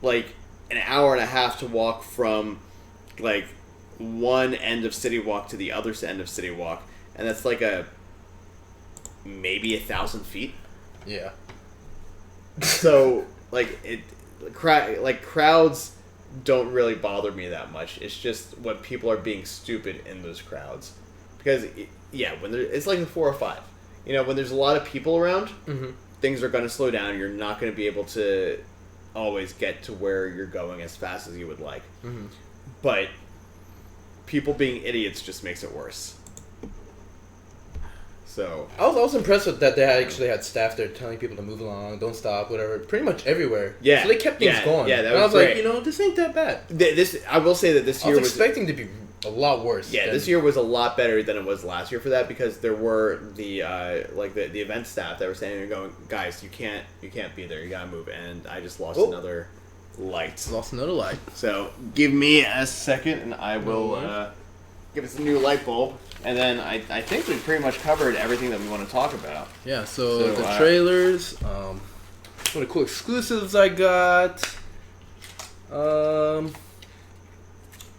like an hour and a half to walk from like one end of City Walk to the other end of City Walk, and that's like maybe 1,000 feet. Yeah. So like crowds don't really bother me that much. It's just when people are being stupid in those crowds, because when it's like a 4 or 5. You know, when there's a lot of people around. Things are going to slow down. You're not going to be able to always get to where you're going as fast as you would like. But people being idiots just makes it worse. So I was impressed with that they actually had staff there telling people to move along, don't stop, whatever. Pretty much everywhere. Yeah. So they kept things going. Yeah, that and was I was great. like, this ain't that bad. I will say that this year I was expecting to be a lot worse. Yeah, this year was a lot better than it was last year for that, because there were the the event staff that were standing there going, guys, you can't be there, you gotta move. And I just lost another light. So give me a second and I will give us a new light bulb. And then I think we've pretty much covered everything that we want to talk about. Yeah, so the trailers, what a cool exclusives I got.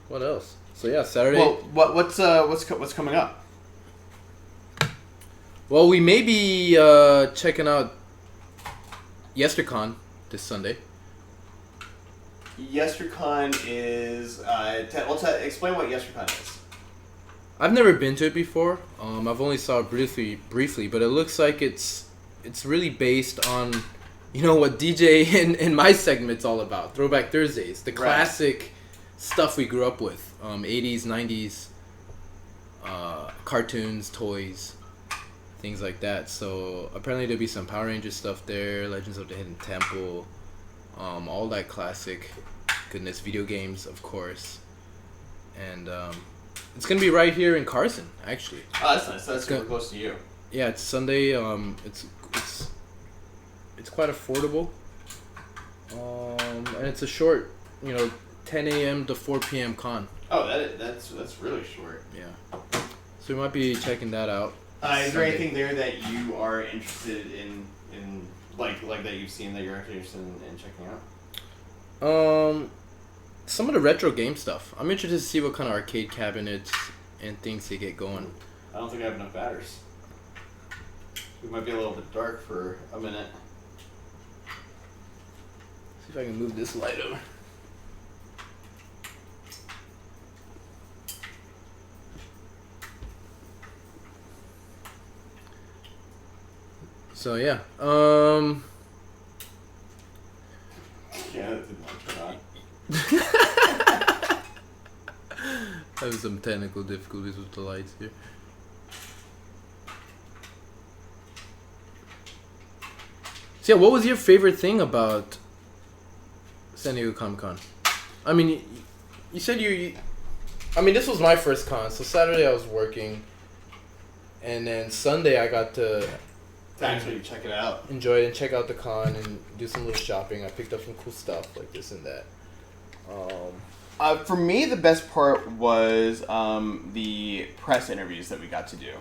What else? So yeah, Saturday. Well, what's coming up? Well, we may be checking out YesterCon this Sunday. YesterCon is explain what YesterCon is. I've never been to it before. I've only saw it briefly, but it looks like it's really based on, what DJ in my segment's all about. Throwback Thursdays, the classic stuff we grew up with, 80s, 90s, cartoons, toys, things like that. So apparently there'll be some Power Rangers stuff there, Legends of the Hidden Temple, all that classic goodness, video games, of course. and it's gonna be right here in Carson, actually. Oh, that's nice. That's super super close to you. Yeah, it's Sunday. It's quite affordable. And it's a short, 10 a.m. to 4 p.m. con. Oh, that's really short. Yeah. So we might be checking that out. Is there anything there that you are interested in like that you've seen that you're actually interested in checking out? Some of the retro game stuff. I'm interested to see what kind of arcade cabinets and things they get going. I don't think I have enough batters. We might be a little bit dark for a minute. See if I can move this light over. So yeah, Yeah, that did not turn on. having some technical difficulties with the lights here. So yeah, what was your favorite thing about San Diego Comic Con? I mean, you said I mean, this was my first con, so Saturday I was working, and then Sunday I got to actually check it out. enjoy it and check out the con and do some little shopping. I picked up some cool stuff like this and that. For me, the best part was the press interviews that we got to do.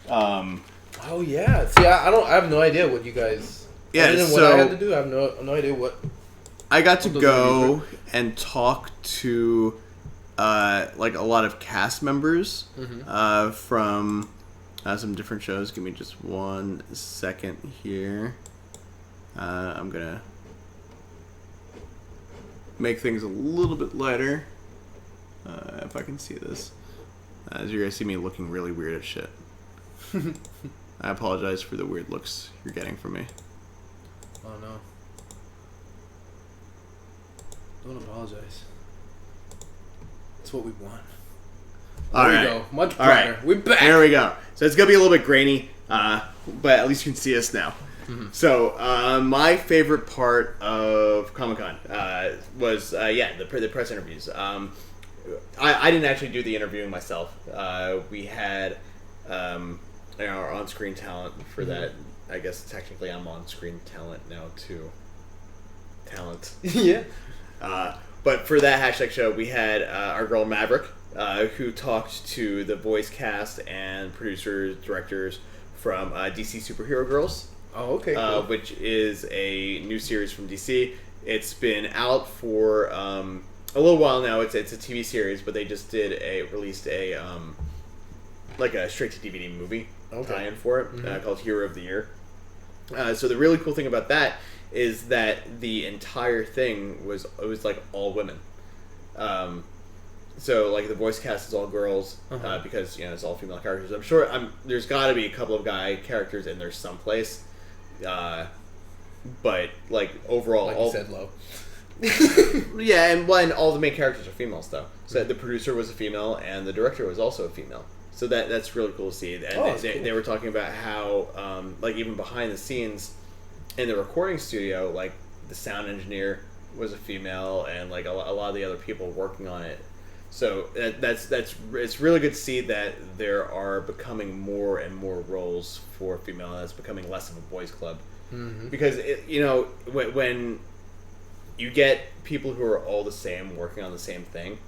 Oh yeah, see, I have no idea what you guys. Yeah, other than what I had to do, I have no idea what. I got to What those go interviews and talk to like a lot of cast members from some different shows. Give me just 1 second here. I'm gonna make things a little bit lighter if I can see this. As you guys see me looking really weird as shit. I apologize for the weird looks you're getting from me. Oh no! Don't apologize. It's what we want. All There right. we go. Much All brighter. right. We're back. There we go. So it's gonna be a little bit grainy, but at least you can see us now. So my favorite part of Comic-Con was the press interviews. I didn't actually do the interviewing myself. We had our on-screen talent for that. I guess technically I'm on-screen talent now too. Talent. Yeah. But for that hashtag show, we had our girl Maverick, who talked to the voice cast and producers, directors from DC Superhero Girls. Oh, okay. Cool. Which is a new series from DC. It's been out for a little while now. It's a TV series, but they just released a like a straight to DVD movie tie-in for it called Hero of the Year. So the really cool thing about that is that the entire thing was like all women. So like the voice cast is all girls because it's all female characters. I'm sure there's got to be a couple of guy characters in there someplace. But like overall, like all you said, low. yeah, and all the main characters are females though. So the producer was a female, and the director was also a female. So that's really cool to see. And cool. they were talking about how like even behind the scenes in the recording studio, like the sound engineer was a female, and like a lot of the other people working on it. So it's really good to see that there are becoming more and more roles for female, and that's becoming less of a boys' club. Because when you get people who are all the same working on the same thing,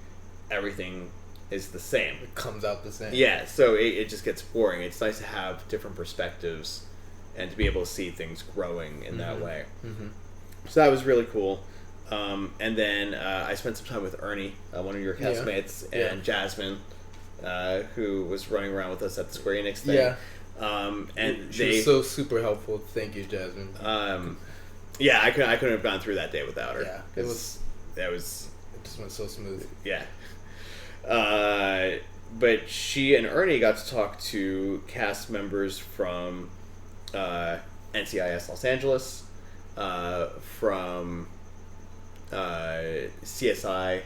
everything is the same. It comes out the same. Yeah, so it just gets boring. It's nice to have different perspectives and to be able to see things growing in that way. So that was really cool. And then I spent some time with Ernie, one of your castmates, and Jasmine, who was running around with us at the Square Enix thing. Yeah. And she was so super helpful. Thank you, Jasmine. Yeah, I couldn't have gone through that day without her. Yeah, it just went so smooth. Yeah. But she and Ernie got to talk to cast members from NCIS Los Angeles, from CSI,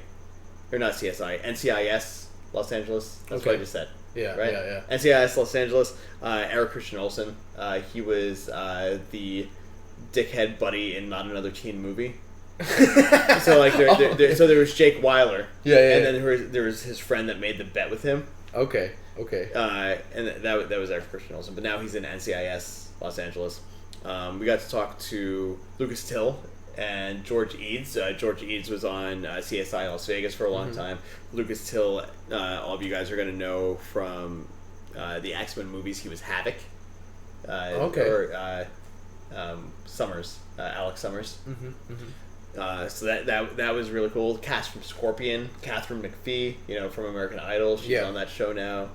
or not CSI, NCIS Los Angeles. That's what I just said. Yeah, right? yeah. NCIS Los Angeles. Eric Christian Olsen. He was the dickhead buddy in Not Another Teen Movie. So like so there was Jake Weiler. Yeah. And then there was his friend that made the bet with him. Okay. And that was Eric Christian Olsen, but now he's in NCIS Los Angeles. We got to talk to Lucas Till and George Eads. George Eads was on CSI Las Vegas for a long time. Lucas Till, all of you guys are going to know from the X-Men movies. He was Havoc. Summers, Alex Summers. So that was really cool. The cast from Scorpion, Catherine McPhee, from American Idol. She's on that show now.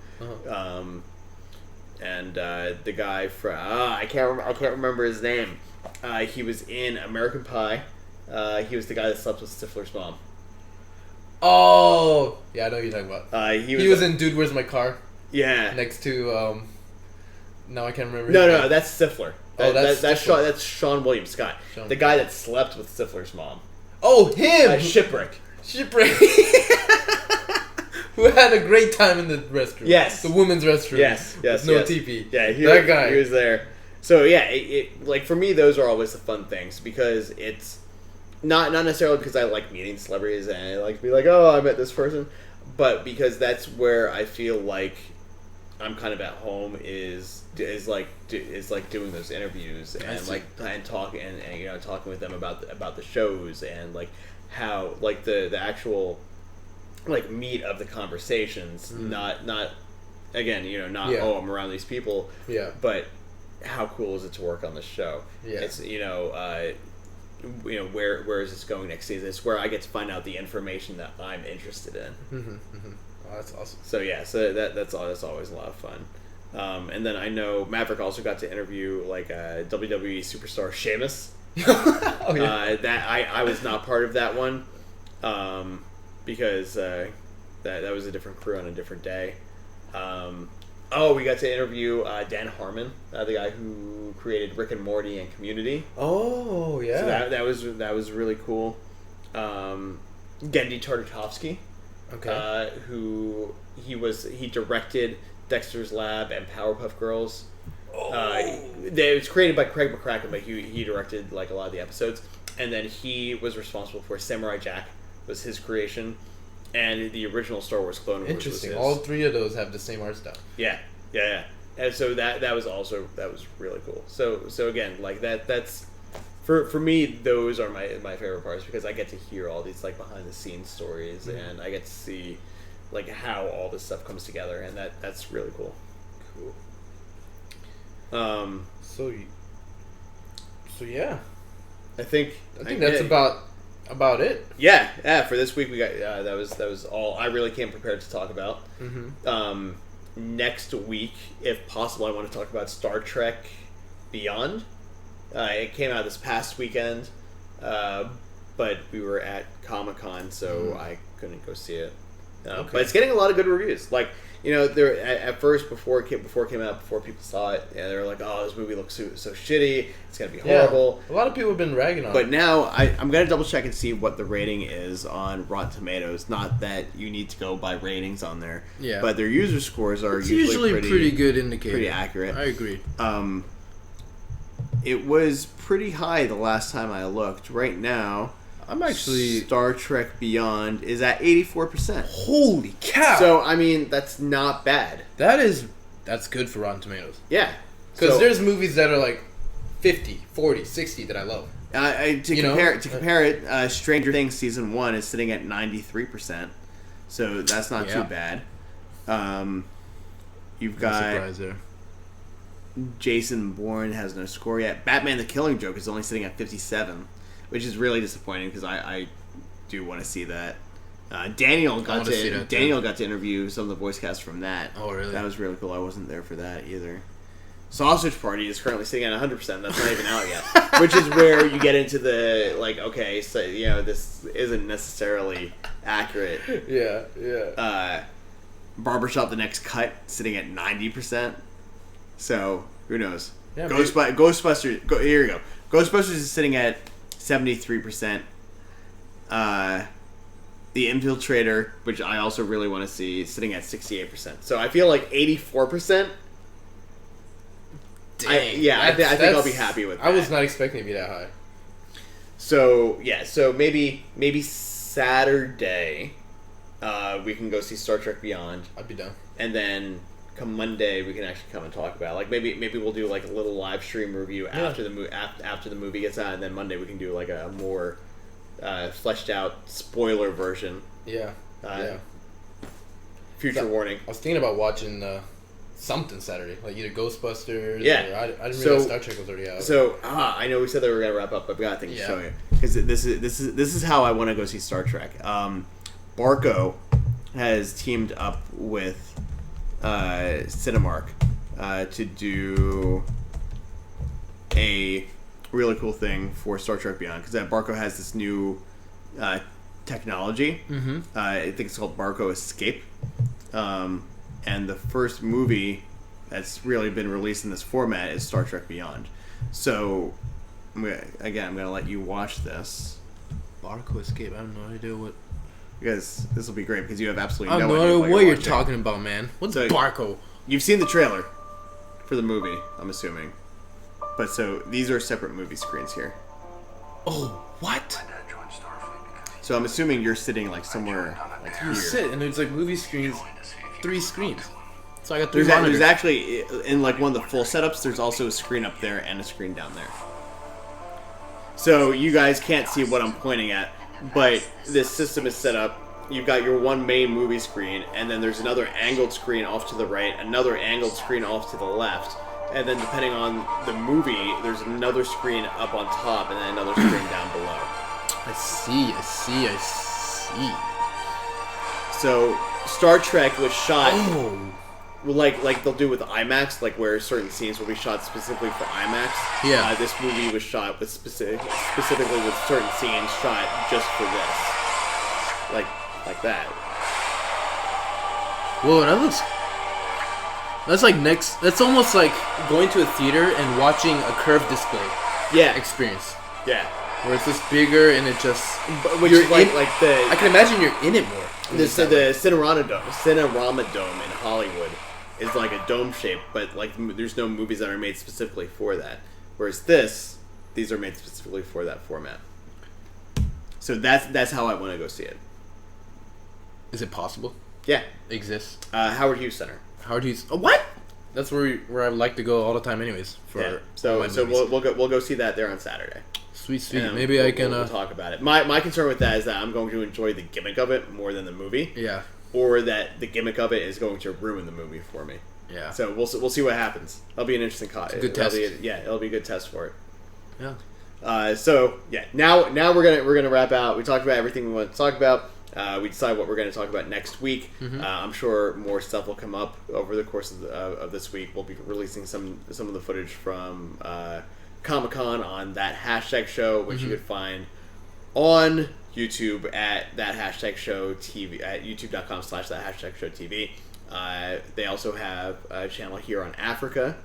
And the guy from I can't remember his name. He was in American Pie. He was the guy that slept with Stifler's mom. Oh, yeah, I know what you're talking about. He was in Dude, Where's My Car? Yeah. Next to no, I can't remember. No, that's Stifler. That's Sean William Scott, Sean. the guy that slept with Stifler's mom. Oh, him! Shipwreck. Who had a great time in the restroom. Yes. The women's restroom. Yes. No TP. Yeah, that guy. He was there. So yeah, it like for me, those are always the fun things because it's not necessarily because I like meeting celebrities and I like to be like, oh, I met this person, but because that's where I feel like I'm kind of at home is like doing those interviews and talking and talking with them about the shows and like how like the actual like meat of the conversations, not again, not I'm around these people, but how cool is it to work on the show? It's where is this going next season? It's where I get to find out the information that I'm interested in. Oh, that's awesome. So that's always a lot of fun. And then I know Maverick also got to interview like WWE superstar Sheamus. Oh yeah. That I was not part of that one. Because that was a different crew on a different day. We got to interview Dan Harmon, the guy who created Rick and Morty and Community. Oh yeah. So that was really cool. Gendy Tartakovsky, who he directed Dexter's Lab and Powerpuff Girls. It was created by Craig McCracken, but he directed like a lot of the episodes, and then he was responsible for Samurai Jack. Was his creation, and the original Star Wars Clone Wars. Interesting. Was All three of those have the same art style. Yeah. And so that was really cool. So again, like that's for me, those are my favorite parts because I get to hear all these like behind the scenes stories and I get to see like how all this stuff comes together, and that's really cool. So yeah. I think that's about it. Yeah. For this week, we got that was all. I really came prepared to talk about. Next week, if possible, I want to talk about Star Trek Beyond. It came out this past weekend, but we were at Comic-Con, so I couldn't go see it. But it's getting a lot of good reviews. Like there at first before it came out, before people saw it, they were like, "Oh, this movie looks so shitty. It's gonna be horrible." A lot of people have been ragging on it. But now I'm gonna double check and see what the rating is on Rotten Tomatoes. Not that you need to go by ratings on there. Yeah. But their user scores are usually pretty good indicator. Pretty accurate. I agree. It was pretty high the last time I looked. Right now, I'm actually Star Trek Beyond is at 84%. Holy cow! So I mean, that's not bad. That's good for Rotten Tomatoes. Yeah. Because there's movies that are like 50, 40, 60 that I love. To compare it, Stranger Things season 1 is sitting at 93%. So that's not too bad. You've got No surprise there. Jason Bourne has no score yet. Batman: The Killing Joke is only sitting at 57, which is really disappointing because I do want to see that. Daniel got to interview some of the voice cast from that. Oh, really? That was really cool. I wasn't there for that either. Sausage Party is currently sitting at 100%. That's not even out yet. Which is where you get into the like, okay, so this isn't necessarily accurate. Yeah. Barbershop: The Next Cut sitting at 90%. So who knows? Yeah, Ghostbusters. Here you go. Ghostbusters is sitting at 73%. The Infiltrator, which I also really want to see, is sitting at 68%. So I feel like 84%. Dang. I think I'll be happy with that. I was not expecting it to be that high. So maybe Saturday, we can go see Star Trek Beyond, I'd be down. and then come Monday we can actually come and talk about it. Like maybe we'll do like a little live stream review after the movie gets out, and then Monday we can do like a more fleshed out spoiler version. Yeah. Yeah. Future warning. I was thinking about watching something Saturday, like either Ghostbusters. Yeah. Or I didn't realize Star Trek was already out. So I know we said that we were gonna wrap up, but I've got a thing to show you because this is how I want to go see Star Trek. Barco has teamed up with Cinemark to do a really cool thing for Star Trek Beyond because Barco has this new technology. Mm-hmm. I think it's called Barco Escape. And the first movie that's really been released in this format is Star Trek Beyond. So, I'm going to let you watch this. Barco Escape. I have no idea what. Because this will be great because you have absolutely I no have idea no idea what you're watching. talking about, man. What's Barco? You've seen the trailer for the movie, I'm assuming. But so, these are separate movie screens here. Oh, what? So I'm assuming you're sitting like somewhere like here. You sit and there's like movie screens, 3 screens. So I got 3 There's monitors. actually, in like one of the full setups, there's also a screen up there and a screen down there. So you guys can't see what I'm pointing at, but this system is set up. You've got your one main movie screen, and then there's another angled screen off to the right, another angled screen off to the left, and then depending on the movie, there's another screen up on top and then another screen down below. I see. So Star Trek was shot Oh. like they'll do with IMAX, like where certain scenes will be shot specifically for IMAX. Yeah. This movie was shot with specifically with certain scenes shot just for this, like that. Whoa, that looks. That's like next. That's almost like going to a theater and watching a curved display Yeah, experience, yeah. where it's just bigger and it just. Which You're is like in- the I can imagine you're in it more. the Cinerama Dome in Hollywood is like a dome shape, but like there's no movies that are made specifically for that. Whereas these are made specifically for that format. So that's how I want to go see it. Is it possible? Yeah, Exists. Howard Hughes Center. Howard Hughes. Oh, what? That's where I like to go all the time, anyways. For Yeah. all So my so movies. we'll go see that there on Saturday. Sweet. And Maybe I can. we'll talk about it. My concern with that is that I'm going to enjoy the gimmick of it more than the movie, Yeah. or that the gimmick of it is going to ruin the movie for me. Yeah. So we'll see what happens. That'll be an interesting good test. It'll be a good test for it. Yeah. So yeah, now we're gonna wrap out. We talked about everything we want to talk about. We decide what we're going to talk about next week. Mm-hmm. I'm sure more stuff will come up over the course of this week. We'll be releasing some of the footage from Comic-Con on that hashtag show, which you could find on YouTube at that hashtag show TV at youtube.com/that hashtag show TV. They also have a channel here on Africa.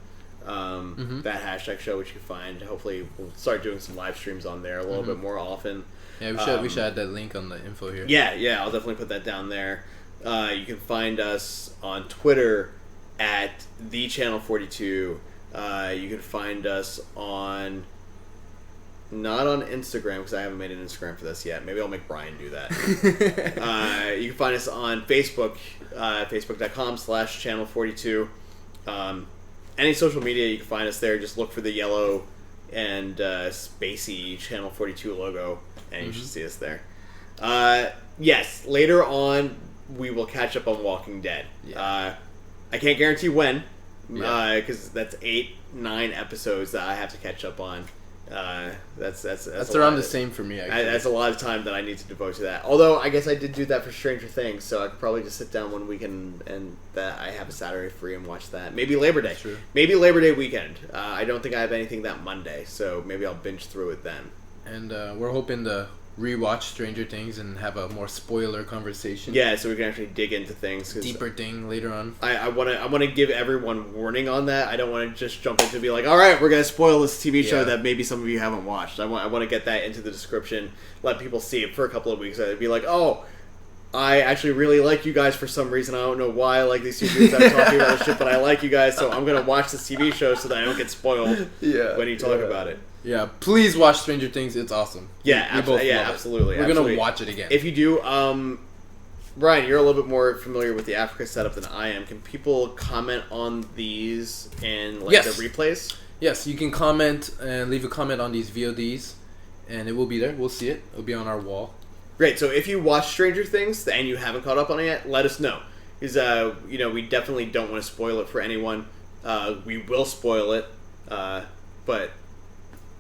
That hashtag show, which you can find. Hopefully, we'll start doing some live streams on there a little bit more often. Yeah, we should add that link on the info here. Yeah, I'll definitely put that down there. You can find us on Twitter at TheChannel42. You can find us on... Not on Instagram, because I haven't made an Instagram for this yet. Maybe I'll make Bryan do that. You can find us on Facebook, facebook.com/channel42. Any social media, you can find us there. Just look for the yellow and spacey Channel 42 logo, and you should see us there. Yes, later on, we will catch up on Walking Dead. Yeah. I can't guarantee when, Yeah. because that's 8-9 episodes that I have to catch up on. That's around the same for me, actually. That's a lot of time that I need to devote to that. Although I guess I did do that for Stranger Things, so I could probably just sit down one weekend and that I have a Saturday free and watch that. Maybe Labor Day. That's true. Maybe Labor Day weekend. I don't think I have anything that Monday, so maybe I'll binge through it then. And we're hoping to rewatch Stranger Things and have a more spoiler conversation. Yeah, so we can actually dig into things. 'Cause Deeper thing later on. I want to give everyone warning on that. I don't want to just jump into and be like, all right, we're going to spoil this TV show Yeah. that maybe some of you haven't watched. I want to get that into the description, let people see it for a couple of weeks. I'd be like, oh, I actually really like you guys for some reason. I don't know why I like these two dudes I'm talking about this shit, but I like you guys, so I'm gonna watch this TV show so that I don't get spoiled when you talk about it. Yeah, please watch Stranger Things. It's awesome. Yeah, we both love it. absolutely. We're gonna watch it again. If you do, Bryan, you're a little bit more familiar with the Africa setup than I am. Can people comment on these and like the replays? Yes, you can comment and leave a comment on these VODs, and it will be there. We'll see it. It'll be on our wall. Great. So if you watch Stranger Things and you haven't caught up on it yet, let us know. Because we definitely don't want to spoil it for anyone. We will spoil it, but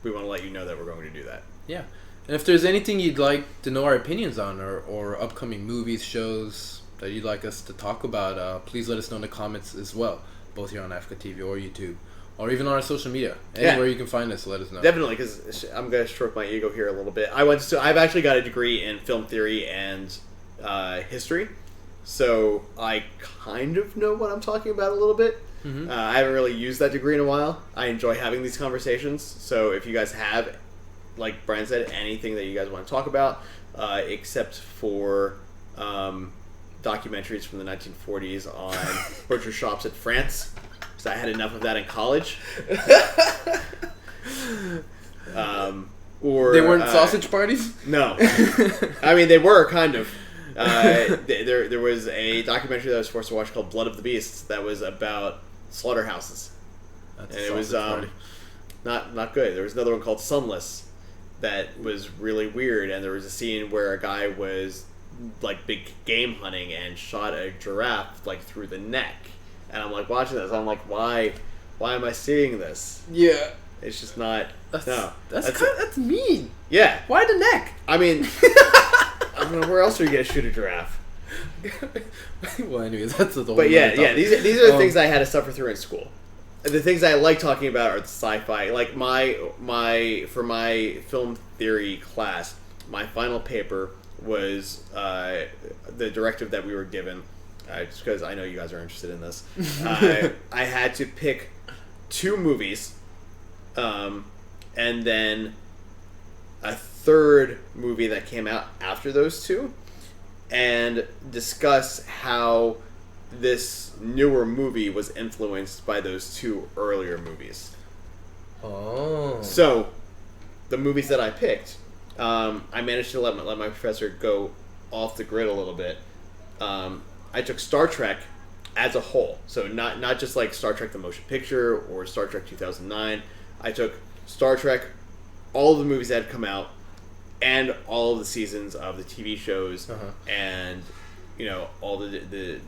we want to let you know that we're going to do that. Yeah. And if there's anything you'd like to know our opinions on, or upcoming movies, shows that you'd like us to talk about, please let us know in the comments as well, both here on Africa TV or YouTube, or even on our social media. Anywhere you can find us, let us know. Definitely, because I'm going to stroke my ego here a little bit. I've actually got a degree in film theory and history, so I kind of know what I'm talking about a little bit. Mm-hmm. I haven't really used that degree in a while. I enjoy having these conversations, so if you guys have, like Bryan said, anything that you guys want to talk about, except for documentaries from the 1940s on butcher shops in France, because I had enough of that in college. Or they weren't sausage parties? No. I mean, they were, kind of. There was a documentary that I was forced to watch called Blood of the Beasts that was about slaughterhouses. That's and it was not good. There was another one called Sunless that was really weird, and there was a scene where a guy was like big game hunting and shot a giraffe like through the neck. And I'm like watching this, I'm like, why am I seeing this? Yeah. It's just not. That's mean. Yeah. Why the neck? I mean, I don't know where else are you gonna shoot a giraffe. Well, anyways, that's the whole. But yeah. These are the things I had to suffer through in school. The things I like talking about are the sci-fi. Like for my film theory class, my final paper was the directive that we were given. Just because I know you guys are interested in this, I had to pick 2 movies, and then a third movie that came out after those 2, and discuss how this newer movie was influenced by those 2 earlier movies. Oh. So, the movies that I picked, I managed to let my professor go off the grid a little bit. I took Star Trek as a whole, so not just like Star Trek the Motion Picture or Star Trek 2009. I took Star Trek, all of the movies that had come out, and all of the seasons of the TV shows, and all the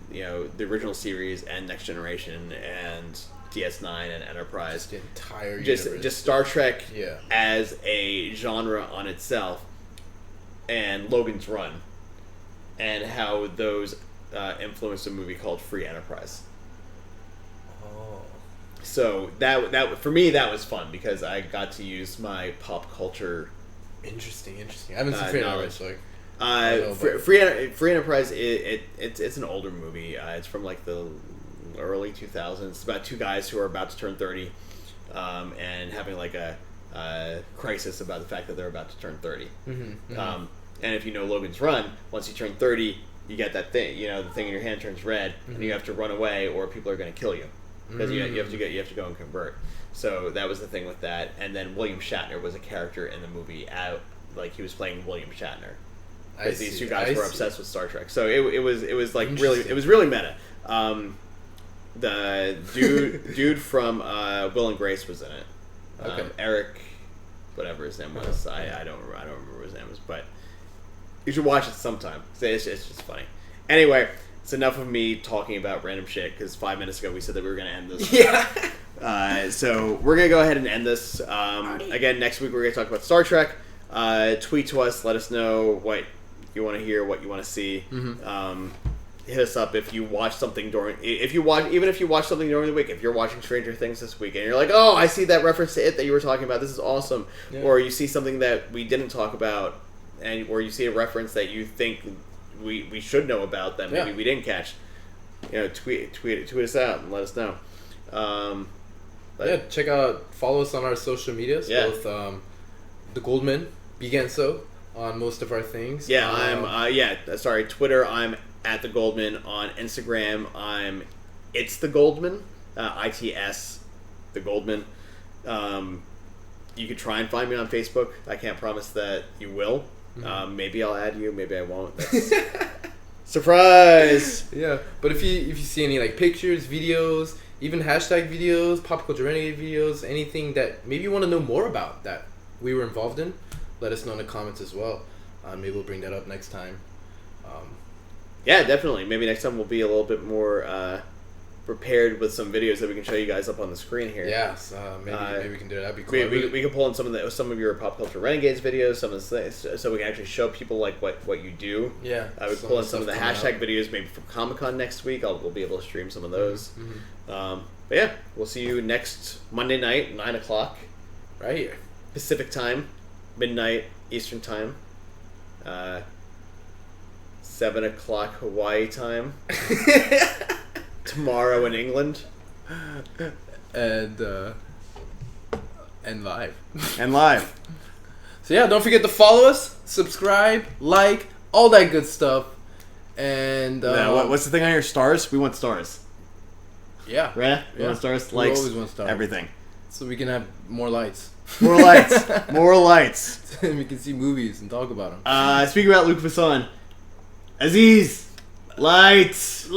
original series and Next Generation and DS9 and Enterprise. The entire universe. Just Star Trek Yeah. as a genre on itself, and Logan's Run, and how those influenced a movie called Free Enterprise. Oh. So that for me that was fun because I got to use my pop culture. Interesting. I haven't seen Free Enterprise. Free Enterprise. It's an older movie. It's from like the early 2000s. It's about 2 guys who are about to turn 30, and having like a crisis about the fact that they're about to turn 30. Mm-hmm. And if you know Logan's Run, once you turn 30, you get that thing. the thing in your hand turns red, and you have to run away, or people are going to kill you because you have to go and convert. So that was the thing with that. And then William Shatner was a character in the movie. Like he was playing William Shatner. Because these 2 guys were obsessed with Star Trek. So it was like really meta. The dude from Will and Grace was in it. Okay. Eric, whatever his name was. I don't remember what his name was, but you should watch it sometime. It's just funny. Anyway, it's enough of me talking about random shit because 5 minutes ago we said that we were going to end this. Yeah. So we're going to go ahead and end this. Again, next week we're going to talk about Star Trek. Tweet to us. Let us know what you want to hear, what you want to see. Mm-hmm. Hit us up if you watch something even if you watch something during the week. If you're watching Stranger Things this week and you're like, oh, I see that reference to it that you were talking about. This is awesome. Yeah. Or you see something that we didn't talk about, or you see a reference that you think we should know about that maybe we didn't catch. Tweet us out and let us know. Follow us on our social medias. Both the Goldman, Bigenso, on most of our things. Yeah, sorry, Twitter, I'm at the Goldman. On Instagram, I'm It's the Goldman, ITS the Goldman. You could try and find me on Facebook. I can't promise that you will. Maybe I'll add you, maybe I won't. That's surprise. Yeah, but if you see any like pictures, videos, even hashtag videos, pop culture renegade videos, anything that maybe you want to know more about that we were involved in, let us know in the comments as well. Maybe we'll bring that up next time. Yeah, definitely. Maybe next time we'll be a little bit more prepared with some videos that we can show you guys up on the screen here. Yes, maybe we can do that. That'd be cool. We can pull in some of your pop culture renegades videos, some of the things, so we can actually show people like what you do. Yeah, I would pull in some of the hashtag videos maybe from Comic-Con next week. We'll be able to stream some of those. But yeah, we'll see you next Monday night, 9 o'clock, right here, Pacific time, midnight Eastern time, 7 o'clock Hawaii time. Tomorrow in England, and live. So yeah, don't forget to follow us, subscribe, like, all that good stuff. And what's the thing on your stars? We want stars. Yeah, right? We want stars. Likes. We always want stars. Everything. So we can have more lights. More lights. More lights. And we can see movies and talk about them. Speaking about Luc Besson, Aziz, lights.